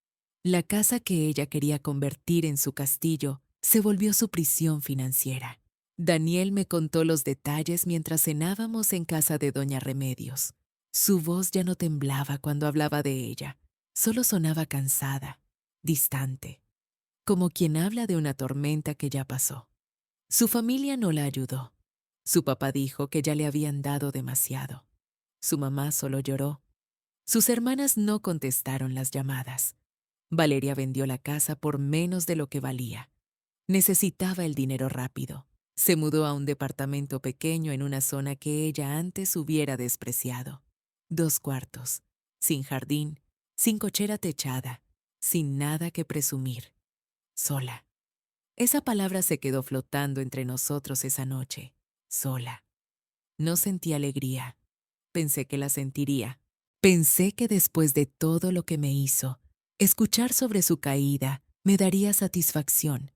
La casa que ella quería convertir en su castillo se volvió su prisión financiera. Daniel me contó los detalles mientras cenábamos en casa de Doña Remedios. Su voz ya no temblaba cuando hablaba de ella, solo sonaba cansada, distante, como quien habla de una tormenta que ya pasó. Su familia no la ayudó. Su papá dijo que ya le habían dado demasiado. Su mamá solo lloró. Sus hermanas no contestaron las llamadas. Valeria vendió la casa por menos de lo que valía. Necesitaba el dinero rápido. Se mudó a un departamento pequeño en una zona que ella antes hubiera despreciado. 2 cuartos, sin jardín, sin cochera techada, sin nada que presumir. Sola. Esa palabra se quedó flotando entre nosotros esa noche. Sola. No sentí alegría. Pensé que la sentiría. Pensé que después de todo lo que me hizo, escuchar sobre su caída me daría satisfacción.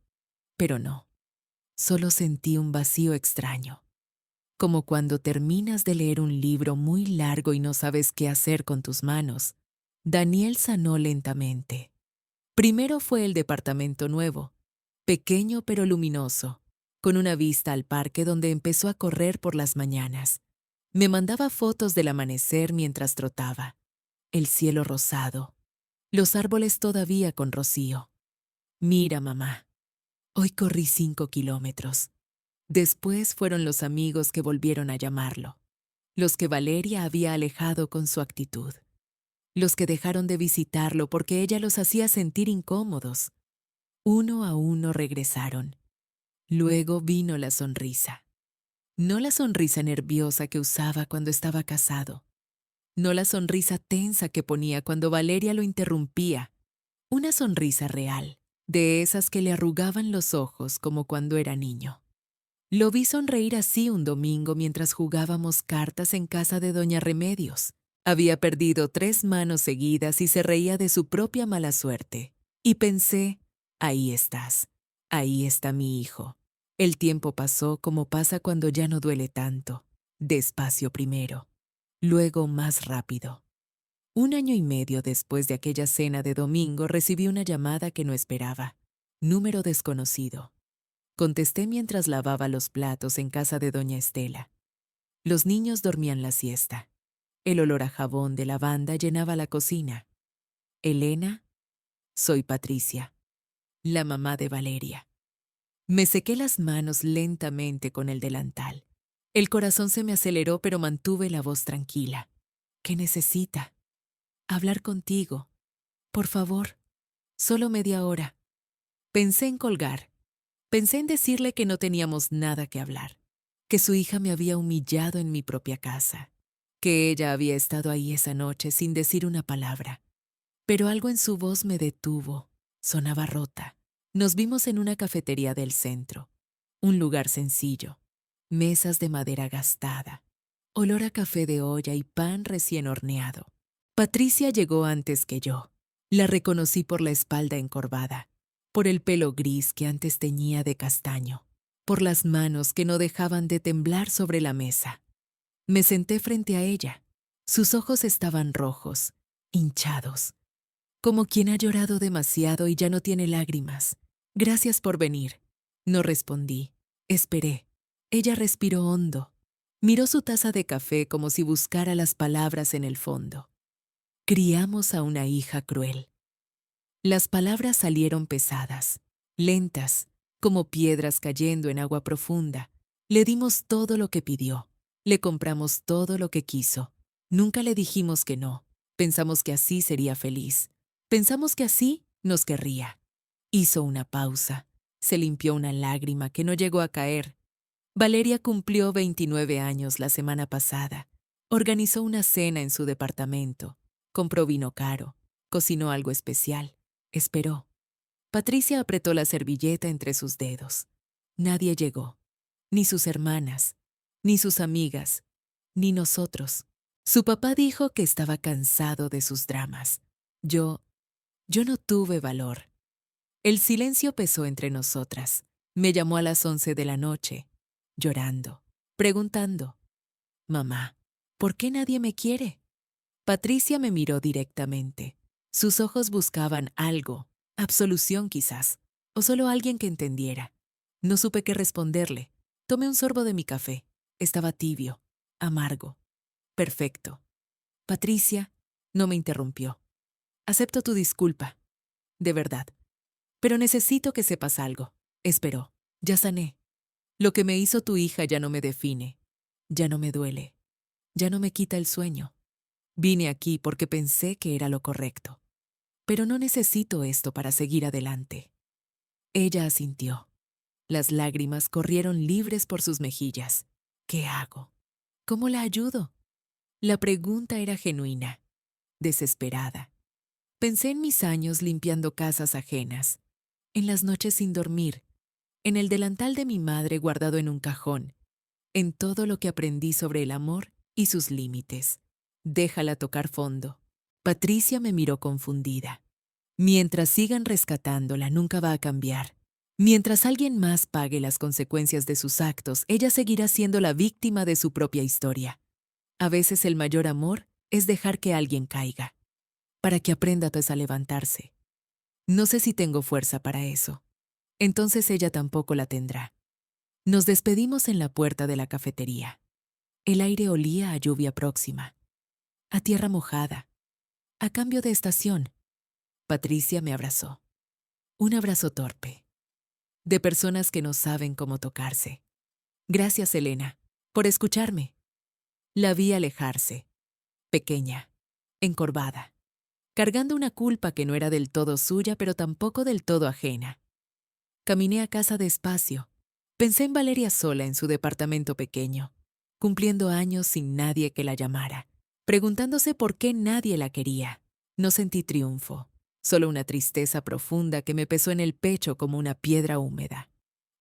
Pero no. Solo sentí un vacío extraño. Como cuando terminas de leer un libro muy largo y no sabes qué hacer con tus manos. Daniel sanó lentamente. Primero fue el departamento nuevo, pequeño pero luminoso, con una vista al parque donde empezó a correr por las mañanas. Me mandaba fotos del amanecer mientras trotaba. El cielo rosado, los árboles todavía con rocío. Mira, mamá, hoy corrí 5 kilómetros. Después fueron los amigos que volvieron a llamarlo. los que Valeria había alejado con su actitud, los que dejaron de visitarlo porque ella los hacía sentir incómodos. Uno a uno regresaron. Luego vino la sonrisa. No la sonrisa nerviosa que usaba cuando estaba casado. No la sonrisa tensa que ponía cuando Valeria lo interrumpía. Una sonrisa real, de esas que le arrugaban los ojos como cuando era niño. Lo vi sonreír así un domingo mientras jugábamos cartas en casa de Doña Remedios. Había perdido 3 manos seguidas y se reía de su propia mala suerte. Y pensé, ahí estás, ahí está mi hijo. El tiempo pasó como pasa cuando ya no duele tanto. Despacio primero, luego más rápido. 1 año y medio después de aquella cena de domingo recibí una llamada que no esperaba. Número desconocido. Contesté mientras lavaba los platos en casa de doña Estela. Los niños dormían la siesta. El olor a jabón de lavanda llenaba la cocina. Elena, soy Patricia, la mamá de Valeria. Me sequé las manos lentamente con el delantal. El corazón se me aceleró, pero mantuve la voz tranquila. ¿Qué necesita? Hablar contigo. Por favor, solo media hora. Pensé en colgar. Pensé en decirle que no teníamos nada que hablar, que su hija me había humillado en mi propia casa, que ella había estado ahí esa noche sin decir una palabra. Pero algo en su voz me detuvo. Sonaba rota. Nos vimos en una cafetería del centro, un lugar sencillo, mesas de madera gastada, olor a café de olla y pan recién horneado. Patricia llegó antes que yo. La reconocí por la espalda encorvada, por el pelo gris que antes teñía de castaño, por las manos que no dejaban de temblar sobre la mesa. Me senté frente a ella. Sus ojos estaban rojos, hinchados, como quien ha llorado demasiado y ya no tiene lágrimas. Gracias por venir. No respondí. Esperé. Ella respiró hondo. Miró su taza de café como si buscara las palabras en el fondo. Criamos a una hija cruel. Las palabras salieron pesadas, lentas, como piedras cayendo en agua profunda. Le dimos todo lo que pidió. Le compramos todo lo que quiso. Nunca le dijimos que no. Pensamos que así sería feliz. Pensamos que así nos querría. Hizo una pausa. Se limpió una lágrima que no llegó a caer. Valeria cumplió 29 años la semana pasada. Organizó una cena en su departamento. Compró vino caro. Cocinó algo especial. Esperó. Patricia apretó la servilleta entre sus dedos. Nadie llegó. Ni sus hermanas, ni sus amigas, ni nosotros. Su papá dijo que estaba cansado de sus dramas. Yo no tuve valor. El silencio pesó entre nosotras. Me llamó a las 11 de la noche, llorando, preguntando, «Mamá, ¿por qué nadie me quiere?» Patricia me miró directamente. Sus ojos buscaban algo, absolución quizás, o solo alguien que entendiera. No supe qué responderle. Tomé un sorbo de mi café. Estaba tibio, amargo, perfecto. Patricia no me interrumpió. Acepto tu disculpa, de verdad. Pero necesito que sepas algo. Esperó. Ya sané. Lo que me hizo tu hija ya no me define. Ya no me duele. Ya no me quita el sueño. Vine aquí porque pensé que era lo correcto. Pero no necesito esto para seguir adelante. Ella asintió. Las lágrimas corrieron libres por sus mejillas. ¿Qué hago? ¿Cómo la ayudo? La pregunta era genuina, desesperada. Pensé en mis años limpiando casas ajenas, en las noches sin dormir, en el delantal de mi madre guardado en un cajón, en todo lo que aprendí sobre el amor y sus límites. Déjala tocar fondo. Patricia me miró confundida. Mientras sigan rescatándola, nunca va a cambiar. Mientras alguien más pague las consecuencias de sus actos, ella seguirá siendo la víctima de su propia historia. A veces el mayor amor es dejar que alguien caiga, para que aprenda pues a levantarse. No sé si tengo fuerza para eso. Entonces ella tampoco la tendrá. Nos despedimos en la puerta de la cafetería. El aire olía a lluvia próxima, a tierra mojada, a cambio de estación. Patricia me abrazó. Un abrazo torpe, de personas que no saben cómo tocarse. Gracias, Elena, por escucharme. La vi alejarse, pequeña, encorvada, cargando una culpa que no era del todo suya, pero tampoco del todo ajena. Caminé a casa despacio. Pensé en Valeria sola en su departamento pequeño, cumpliendo años sin nadie que la llamara, preguntándose por qué nadie la quería. No sentí triunfo, solo una tristeza profunda que me pesó en el pecho como una piedra húmeda.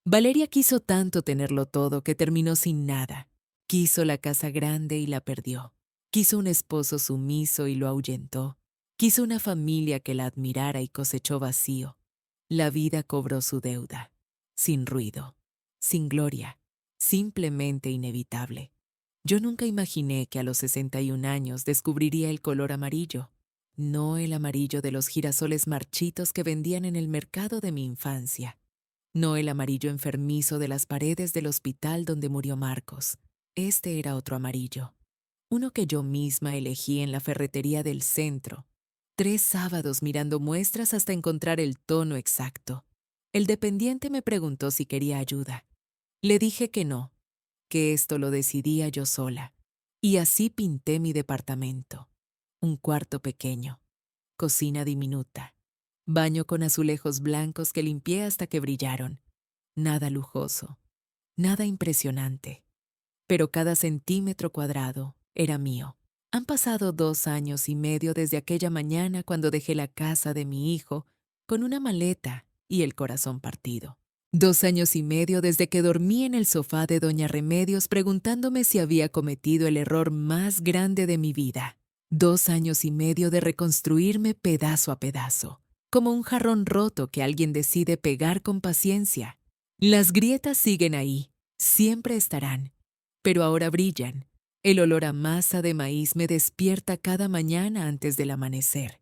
Valeria quiso tanto tenerlo todo que terminó sin nada. Quiso la casa grande y la perdió. Quiso un esposo sumiso y lo ahuyentó. Quiso una familia que la admirara y cosechó vacío. La vida cobró su deuda, sin ruido, sin gloria, simplemente inevitable. Yo nunca imaginé que a los 61 años descubriría el color amarillo, no el amarillo de los girasoles marchitos que vendían en el mercado de mi infancia, no el amarillo enfermizo de las paredes del hospital donde murió Marcos. Este era otro amarillo, uno que yo misma elegí en la ferretería del centro. 3 sábados mirando muestras hasta encontrar el tono exacto. El dependiente me preguntó si quería ayuda. Le dije que no, que esto lo decidía yo sola. Y así pinté mi departamento. Un cuarto pequeño, cocina diminuta, baño con azulejos blancos que limpié hasta que brillaron. Nada lujoso, nada impresionante. Pero cada centímetro cuadrado era mío. Han pasado 2 años y medio desde aquella mañana cuando dejé la casa de mi hijo con una maleta y el corazón partido. 2 años y medio desde que dormí en el sofá de Doña Remedios preguntándome si había cometido el error más grande de mi vida. 2 años y medio de reconstruirme pedazo a pedazo, como un jarrón roto que alguien decide pegar con paciencia. Las grietas siguen ahí, siempre estarán, pero ahora brillan. El olor a masa de maíz me despierta cada mañana antes del amanecer.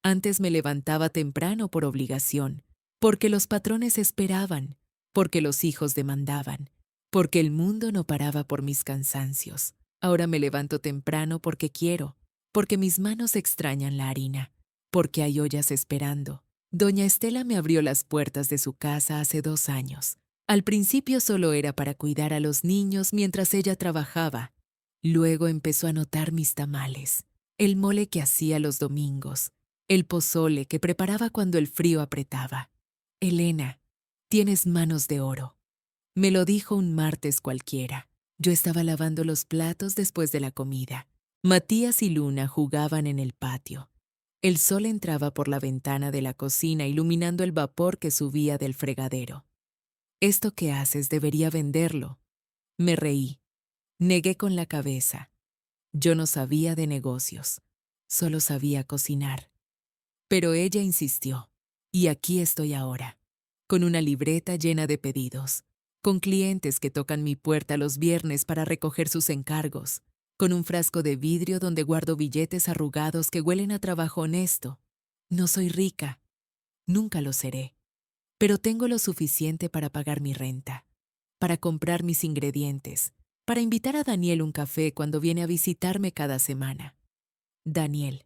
Antes me levantaba temprano por obligación, porque los patrones esperaban, porque los hijos demandaban, porque el mundo no paraba por mis cansancios. Ahora me levanto temprano porque quiero, porque mis manos extrañan la harina, porque hay ollas esperando. Doña Estela me abrió las puertas de su casa hace 2 años. Al principio solo era para cuidar a los niños mientras ella trabajaba. Luego empezó a notar mis tamales, el mole que hacía los domingos, el pozole que preparaba cuando el frío apretaba. Elena, tienes manos de oro. Me lo dijo un martes cualquiera. Yo estaba lavando los platos después de la comida. Matías y Luna jugaban en el patio. El sol entraba por la ventana de la cocina iluminando el vapor que subía del fregadero. Esto que haces debería venderlo. Me reí. Negué con la cabeza. Yo no sabía de negocios, solo sabía cocinar. Pero ella insistió, y aquí estoy ahora, con una libreta llena de pedidos, con clientes que tocan mi puerta los viernes para recoger sus encargos, con un frasco de vidrio donde guardo billetes arrugados que huelen a trabajo honesto. No soy rica, nunca lo seré, pero tengo lo suficiente para pagar mi renta, para comprar mis ingredientes, para invitar a Daniel un café cuando viene a visitarme cada semana. Daniel.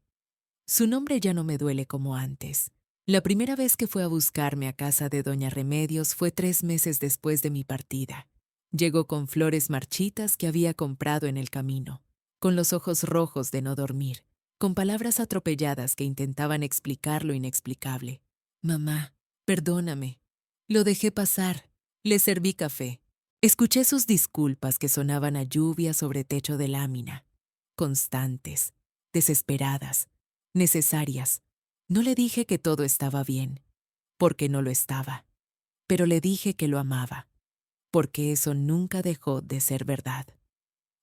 Su nombre ya no me duele como antes. La primera vez que fue a buscarme a casa de Doña Remedios fue 3 meses después de mi partida. Llegó con flores marchitas que había comprado en el camino, con los ojos rojos de no dormir, con palabras atropelladas que intentaban explicar lo inexplicable. Mamá, perdóname. Lo dejé pasar. Le serví café. Escuché sus disculpas que sonaban a lluvia sobre techo de lámina, constantes, desesperadas, necesarias. No le dije que todo estaba bien, porque no lo estaba, pero le dije que lo amaba, porque eso nunca dejó de ser verdad.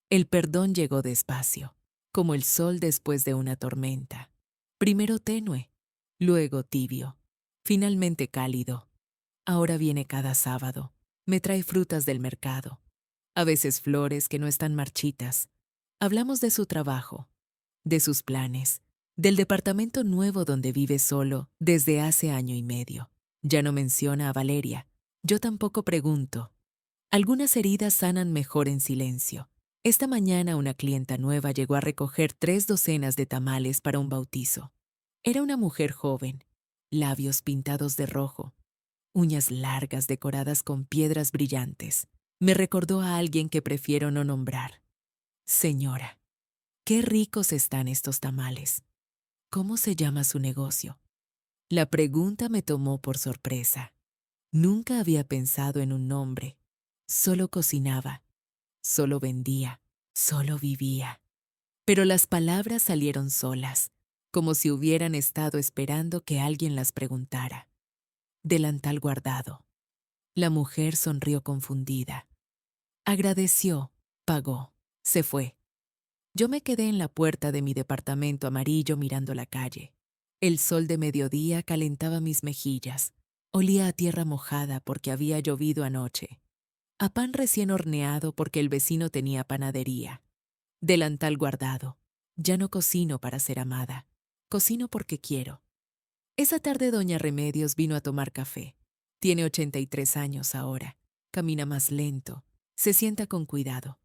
El perdón llegó despacio, como el sol después de una tormenta. Primero tenue, luego tibio, finalmente cálido. Ahora viene cada sábado. Me trae frutas del mercado, a veces flores que no están marchitas. Hablamos de su trabajo, de sus planes, del departamento nuevo donde vive solo desde hace 1 año y medio. Ya no menciona a Valeria. Yo tampoco pregunto. Algunas heridas sanan mejor en silencio. Esta mañana una clienta nueva llegó a recoger 3 docenas de tamales para un bautizo. Era una mujer joven, labios pintados de rojo, uñas largas decoradas con piedras brillantes. Me recordó a alguien que prefiero no nombrar. Señora, qué ricos están estos tamales. ¿Cómo se llama su negocio? La pregunta me tomó por sorpresa. Nunca había pensado en un nombre. Solo cocinaba, solo vendía, solo vivía. Pero las palabras salieron solas, como si hubieran estado esperando que alguien las preguntara. Delantal guardado. La mujer sonrió confundida. Agradeció, pagó, se fue. Yo me quedé en la puerta de mi departamento amarillo mirando la calle. El sol de mediodía calentaba mis mejillas. Olía a tierra mojada porque había llovido anoche. A pan recién horneado porque el vecino tenía panadería. Delantal guardado. Ya no cocino para ser amada. Cocino porque quiero. Esa tarde doña Remedios vino a tomar café. Tiene 83 años ahora. Camina más lento. Se sienta con cuidado.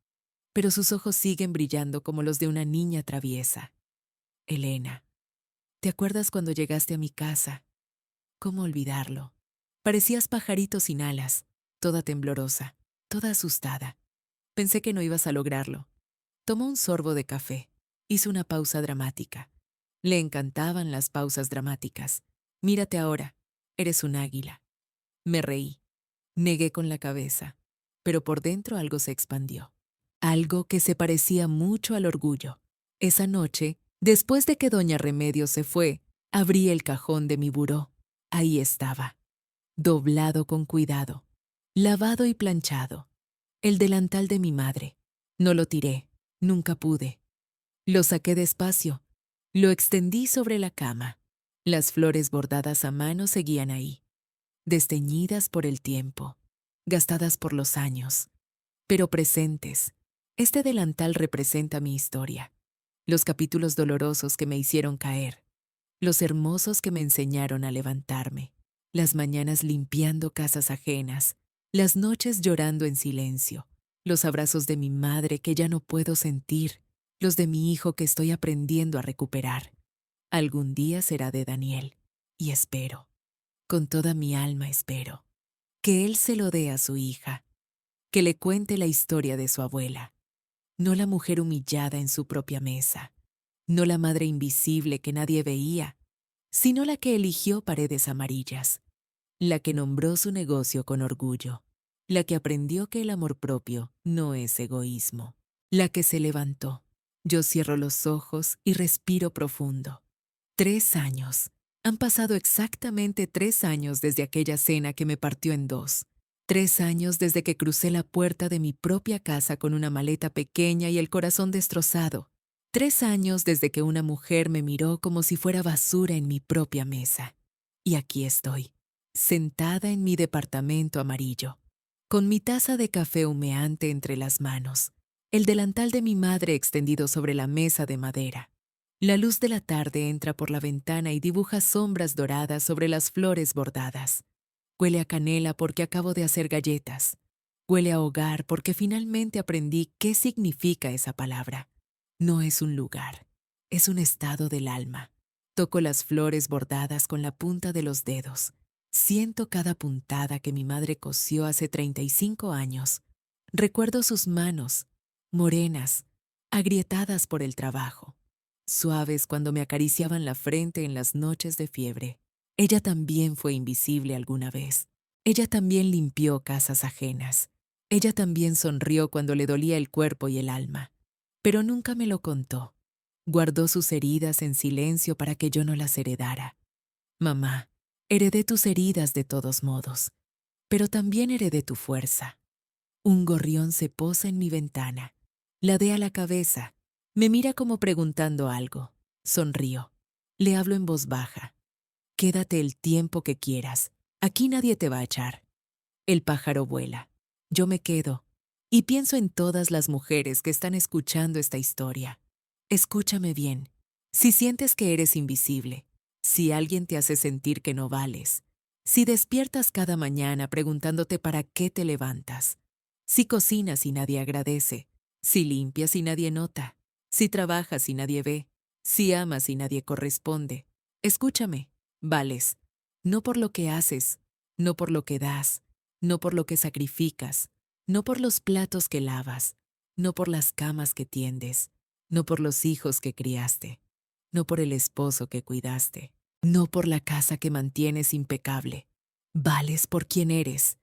Pero sus ojos siguen brillando como los de una niña traviesa. Elena, ¿te acuerdas cuando llegaste a mi casa? ¿Cómo olvidarlo? Parecías pajarito sin alas, toda temblorosa, toda asustada. Pensé que no ibas a lograrlo. Tomó un sorbo de café. Hizo una pausa dramática. Le encantaban las pausas dramáticas. Mírate ahora, eres un águila. Me reí. Negué con la cabeza, pero por dentro algo se expandió. Algo que se parecía mucho al orgullo. Esa noche, después de que doña Remedios se fue, abrí el cajón de mi buró. Ahí estaba, doblado con cuidado, lavado y planchado. El delantal de mi madre. No lo tiré, nunca pude. Lo saqué despacio, lo extendí sobre la cama. Las flores bordadas a mano seguían ahí, desteñidas por el tiempo, gastadas por los años, pero presentes. Este delantal representa mi historia, los capítulos dolorosos que me hicieron caer, los hermosos que me enseñaron a levantarme, las mañanas limpiando casas ajenas, las noches llorando en silencio, los abrazos de mi madre que ya no puedo sentir, los de mi hijo que estoy aprendiendo a recuperar. Algún día será de Daniel, y espero, con toda mi alma espero, que él se lo dé a su hija, que le cuente la historia de su abuela, no la mujer humillada en su propia mesa, no la madre invisible que nadie veía, sino la que eligió paredes amarillas, la que nombró su negocio con orgullo, la que aprendió que el amor propio no es egoísmo, la que se levantó. Yo cierro los ojos y respiro profundo. 3 años. Han pasado exactamente 3 años desde aquella cena que me partió en dos. 3 años desde que crucé la puerta de mi propia casa con una maleta pequeña y el corazón destrozado. 3 años desde que una mujer me miró como si fuera basura en mi propia mesa. Y aquí estoy, sentada en mi departamento amarillo, con mi taza de café humeante entre las manos, el delantal de mi madre extendido sobre la mesa de madera. La luz de la tarde entra por la ventana y dibuja sombras doradas sobre las flores bordadas. Huele a canela porque acabo de hacer galletas. Huele a hogar porque finalmente aprendí qué significa esa palabra. No es un lugar, es un estado del alma. Toco las flores bordadas con la punta de los dedos. Siento cada puntada que mi madre cosió hace 35 años. Recuerdo sus manos, morenas, agrietadas por el trabajo, suaves cuando me acariciaban la frente en las noches de fiebre. Ella también fue invisible alguna vez. Ella también limpió casas ajenas. Ella también sonrió cuando le dolía el cuerpo y el alma. Pero nunca me lo contó. Guardó sus heridas en silencio para que yo no las heredara. Mamá, heredé tus heridas de todos modos, pero también heredé tu fuerza. Un gorrión se posa en mi ventana. Ladea la cabeza. Me mira como preguntando algo. Sonrío. Le hablo en voz baja. Quédate el tiempo que quieras. Aquí nadie te va a echar. El pájaro vuela. Yo me quedo. Y pienso en todas las mujeres que están escuchando esta historia. Escúchame bien. Si sientes que eres invisible, si alguien te hace sentir que no vales, si despiertas cada mañana preguntándote para qué te levantas, si cocinas y nadie agradece, si limpias y nadie nota, si trabajas y nadie ve, si amas y nadie corresponde, escúchame, vales, no por lo que haces, no por lo que das, no por lo que sacrificas, no por los platos que lavas, no por las camas que tiendes, no por los hijos que criaste, no por el esposo que cuidaste, no por la casa que mantienes impecable. Vales por quien eres,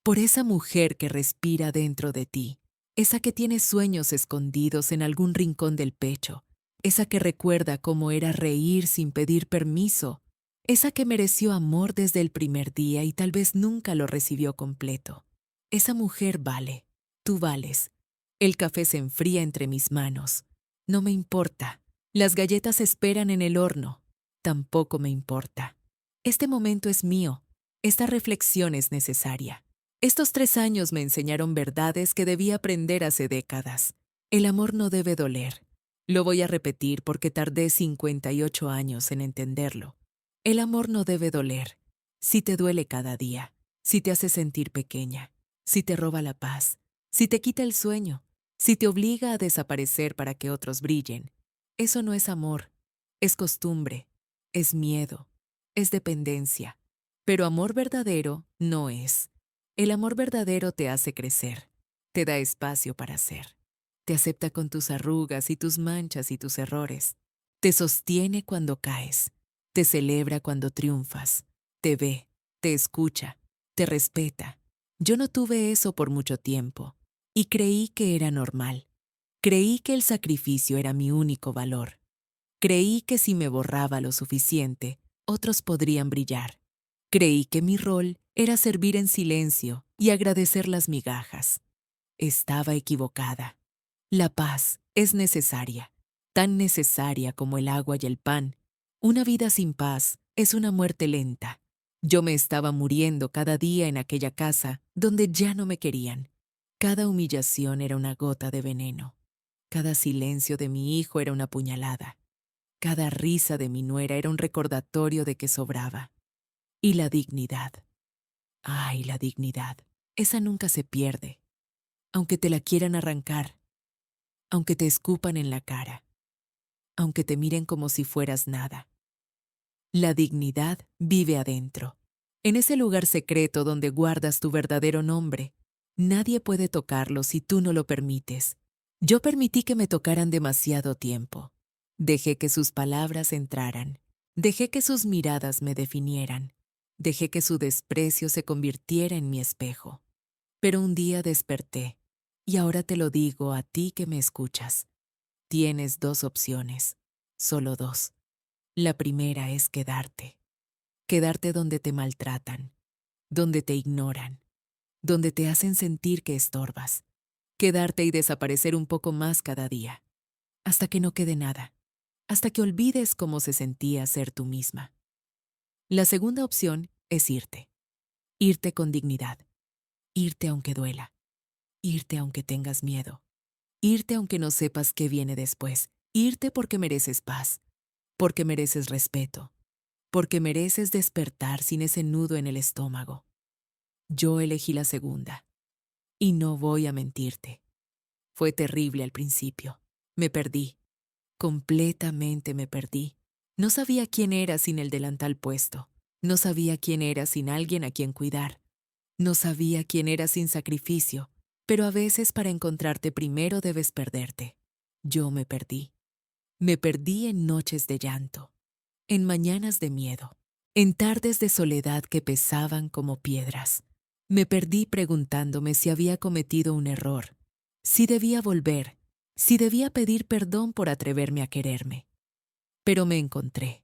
por esa mujer que respira dentro de ti, esa que tiene sueños escondidos en algún rincón del pecho, esa que recuerda cómo era reír sin pedir permiso, esa que mereció amor desde el primer día y tal vez nunca lo recibió completo. Esa mujer vale, tú vales. El café se enfría entre mis manos. No me importa. Las galletas esperan en el horno. Tampoco me importa. Este momento es mío. Esta reflexión es necesaria. Estos 3 años me enseñaron verdades que debí aprender hace décadas. El amor no debe doler. Lo voy a repetir porque tardé 58 años en entenderlo. El amor no debe doler. Si te duele cada día, si te hace sentir pequeña, si te roba la paz, si te quita el sueño, si te obliga a desaparecer para que otros brillen. Eso no es amor, es costumbre, es miedo, es dependencia. Pero amor verdadero no es. El amor verdadero te hace crecer, te da espacio para ser, te acepta con tus arrugas y tus manchas y tus errores, te sostiene cuando caes, te celebra cuando triunfas, te ve, te escucha, te respeta. Yo no tuve eso por mucho tiempo y creí que era normal. Creí que el sacrificio era mi único valor. Creí que si me borraba lo suficiente, otros podrían brillar. Creí que mi rol era servir en silencio y agradecer las migajas. Estaba equivocada. La paz es necesaria, tan necesaria como el agua y el pan. Una vida sin paz es una muerte lenta. Yo me estaba muriendo cada día en aquella casa donde ya no me querían. Cada humillación era una gota de veneno. Cada silencio de mi hijo era una puñalada. Cada risa de mi nuera era un recordatorio de que sobraba. Y la dignidad. Ay, la dignidad. Esa nunca se pierde. Aunque te la quieran arrancar, aunque te escupan en la cara, aunque te miren como si fueras nada. La dignidad vive adentro, en ese lugar secreto donde guardas tu verdadero nombre. Nadie puede tocarlo si tú no lo permites. Yo permití que me tocaran demasiado tiempo. Dejé que sus palabras entraran. Dejé que sus miradas me definieran. Dejé que su desprecio se convirtiera en mi espejo. Pero un día desperté, y ahora te lo digo a ti que me escuchas. Tienes 2 opciones, solo 2. La primera es quedarte. Quedarte donde te maltratan, donde te ignoran, donde te hacen sentir que estorbas. Quedarte y desaparecer un poco más cada día, hasta que no quede nada, hasta que olvides cómo se sentía ser tú misma. La segunda opción es irte. Irte con dignidad. Irte aunque duela. Irte aunque tengas miedo. Irte aunque no sepas qué viene después. Irte porque mereces paz, porque mereces respeto, porque mereces despertar sin ese nudo en el estómago. Yo elegí la segunda. Y no voy a mentirte. Fue terrible al principio. Me perdí. Completamente me perdí. No sabía quién era sin el delantal puesto. No sabía quién era sin alguien a quien cuidar. No sabía quién era sin sacrificio. Pero a veces para encontrarte primero debes perderte. Yo me perdí. Me perdí en noches de llanto, en mañanas de miedo, en tardes de soledad que pesaban como piedras. Me perdí preguntándome si había cometido un error, si debía volver, si debía pedir perdón por atreverme a quererme. Pero me encontré.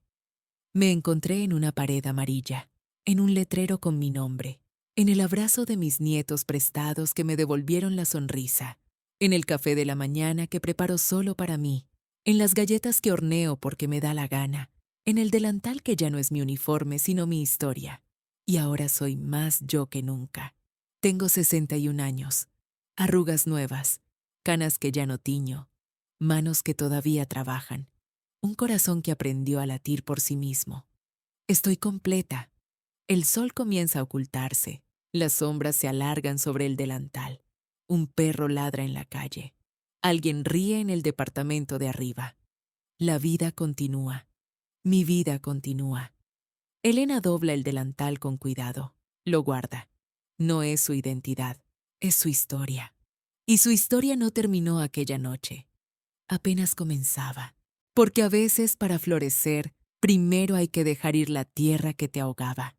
Me encontré en una pared amarilla, en un letrero con mi nombre, en el abrazo de mis nietos prestados que me devolvieron la sonrisa, en el café de la mañana que preparo solo para mí, en las galletas que horneo porque me da la gana, en el delantal que ya no es mi uniforme sino mi historia. Y ahora soy más yo que nunca. Tengo 61 años, arrugas nuevas, canas que ya no tiño, manos que todavía trabajan, un corazón que aprendió a latir por sí mismo. Estoy completa. El sol comienza a ocultarse, las sombras se alargan sobre el delantal. Un perro ladra en la calle. Alguien ríe en el departamento de arriba. La vida continúa. Mi vida continúa. Elena dobla el delantal con cuidado. Lo guarda. No es su identidad, es su historia. Y su historia no terminó aquella noche. Apenas comenzaba. Porque a veces para florecer, primero hay que dejar ir la tierra que te ahogaba.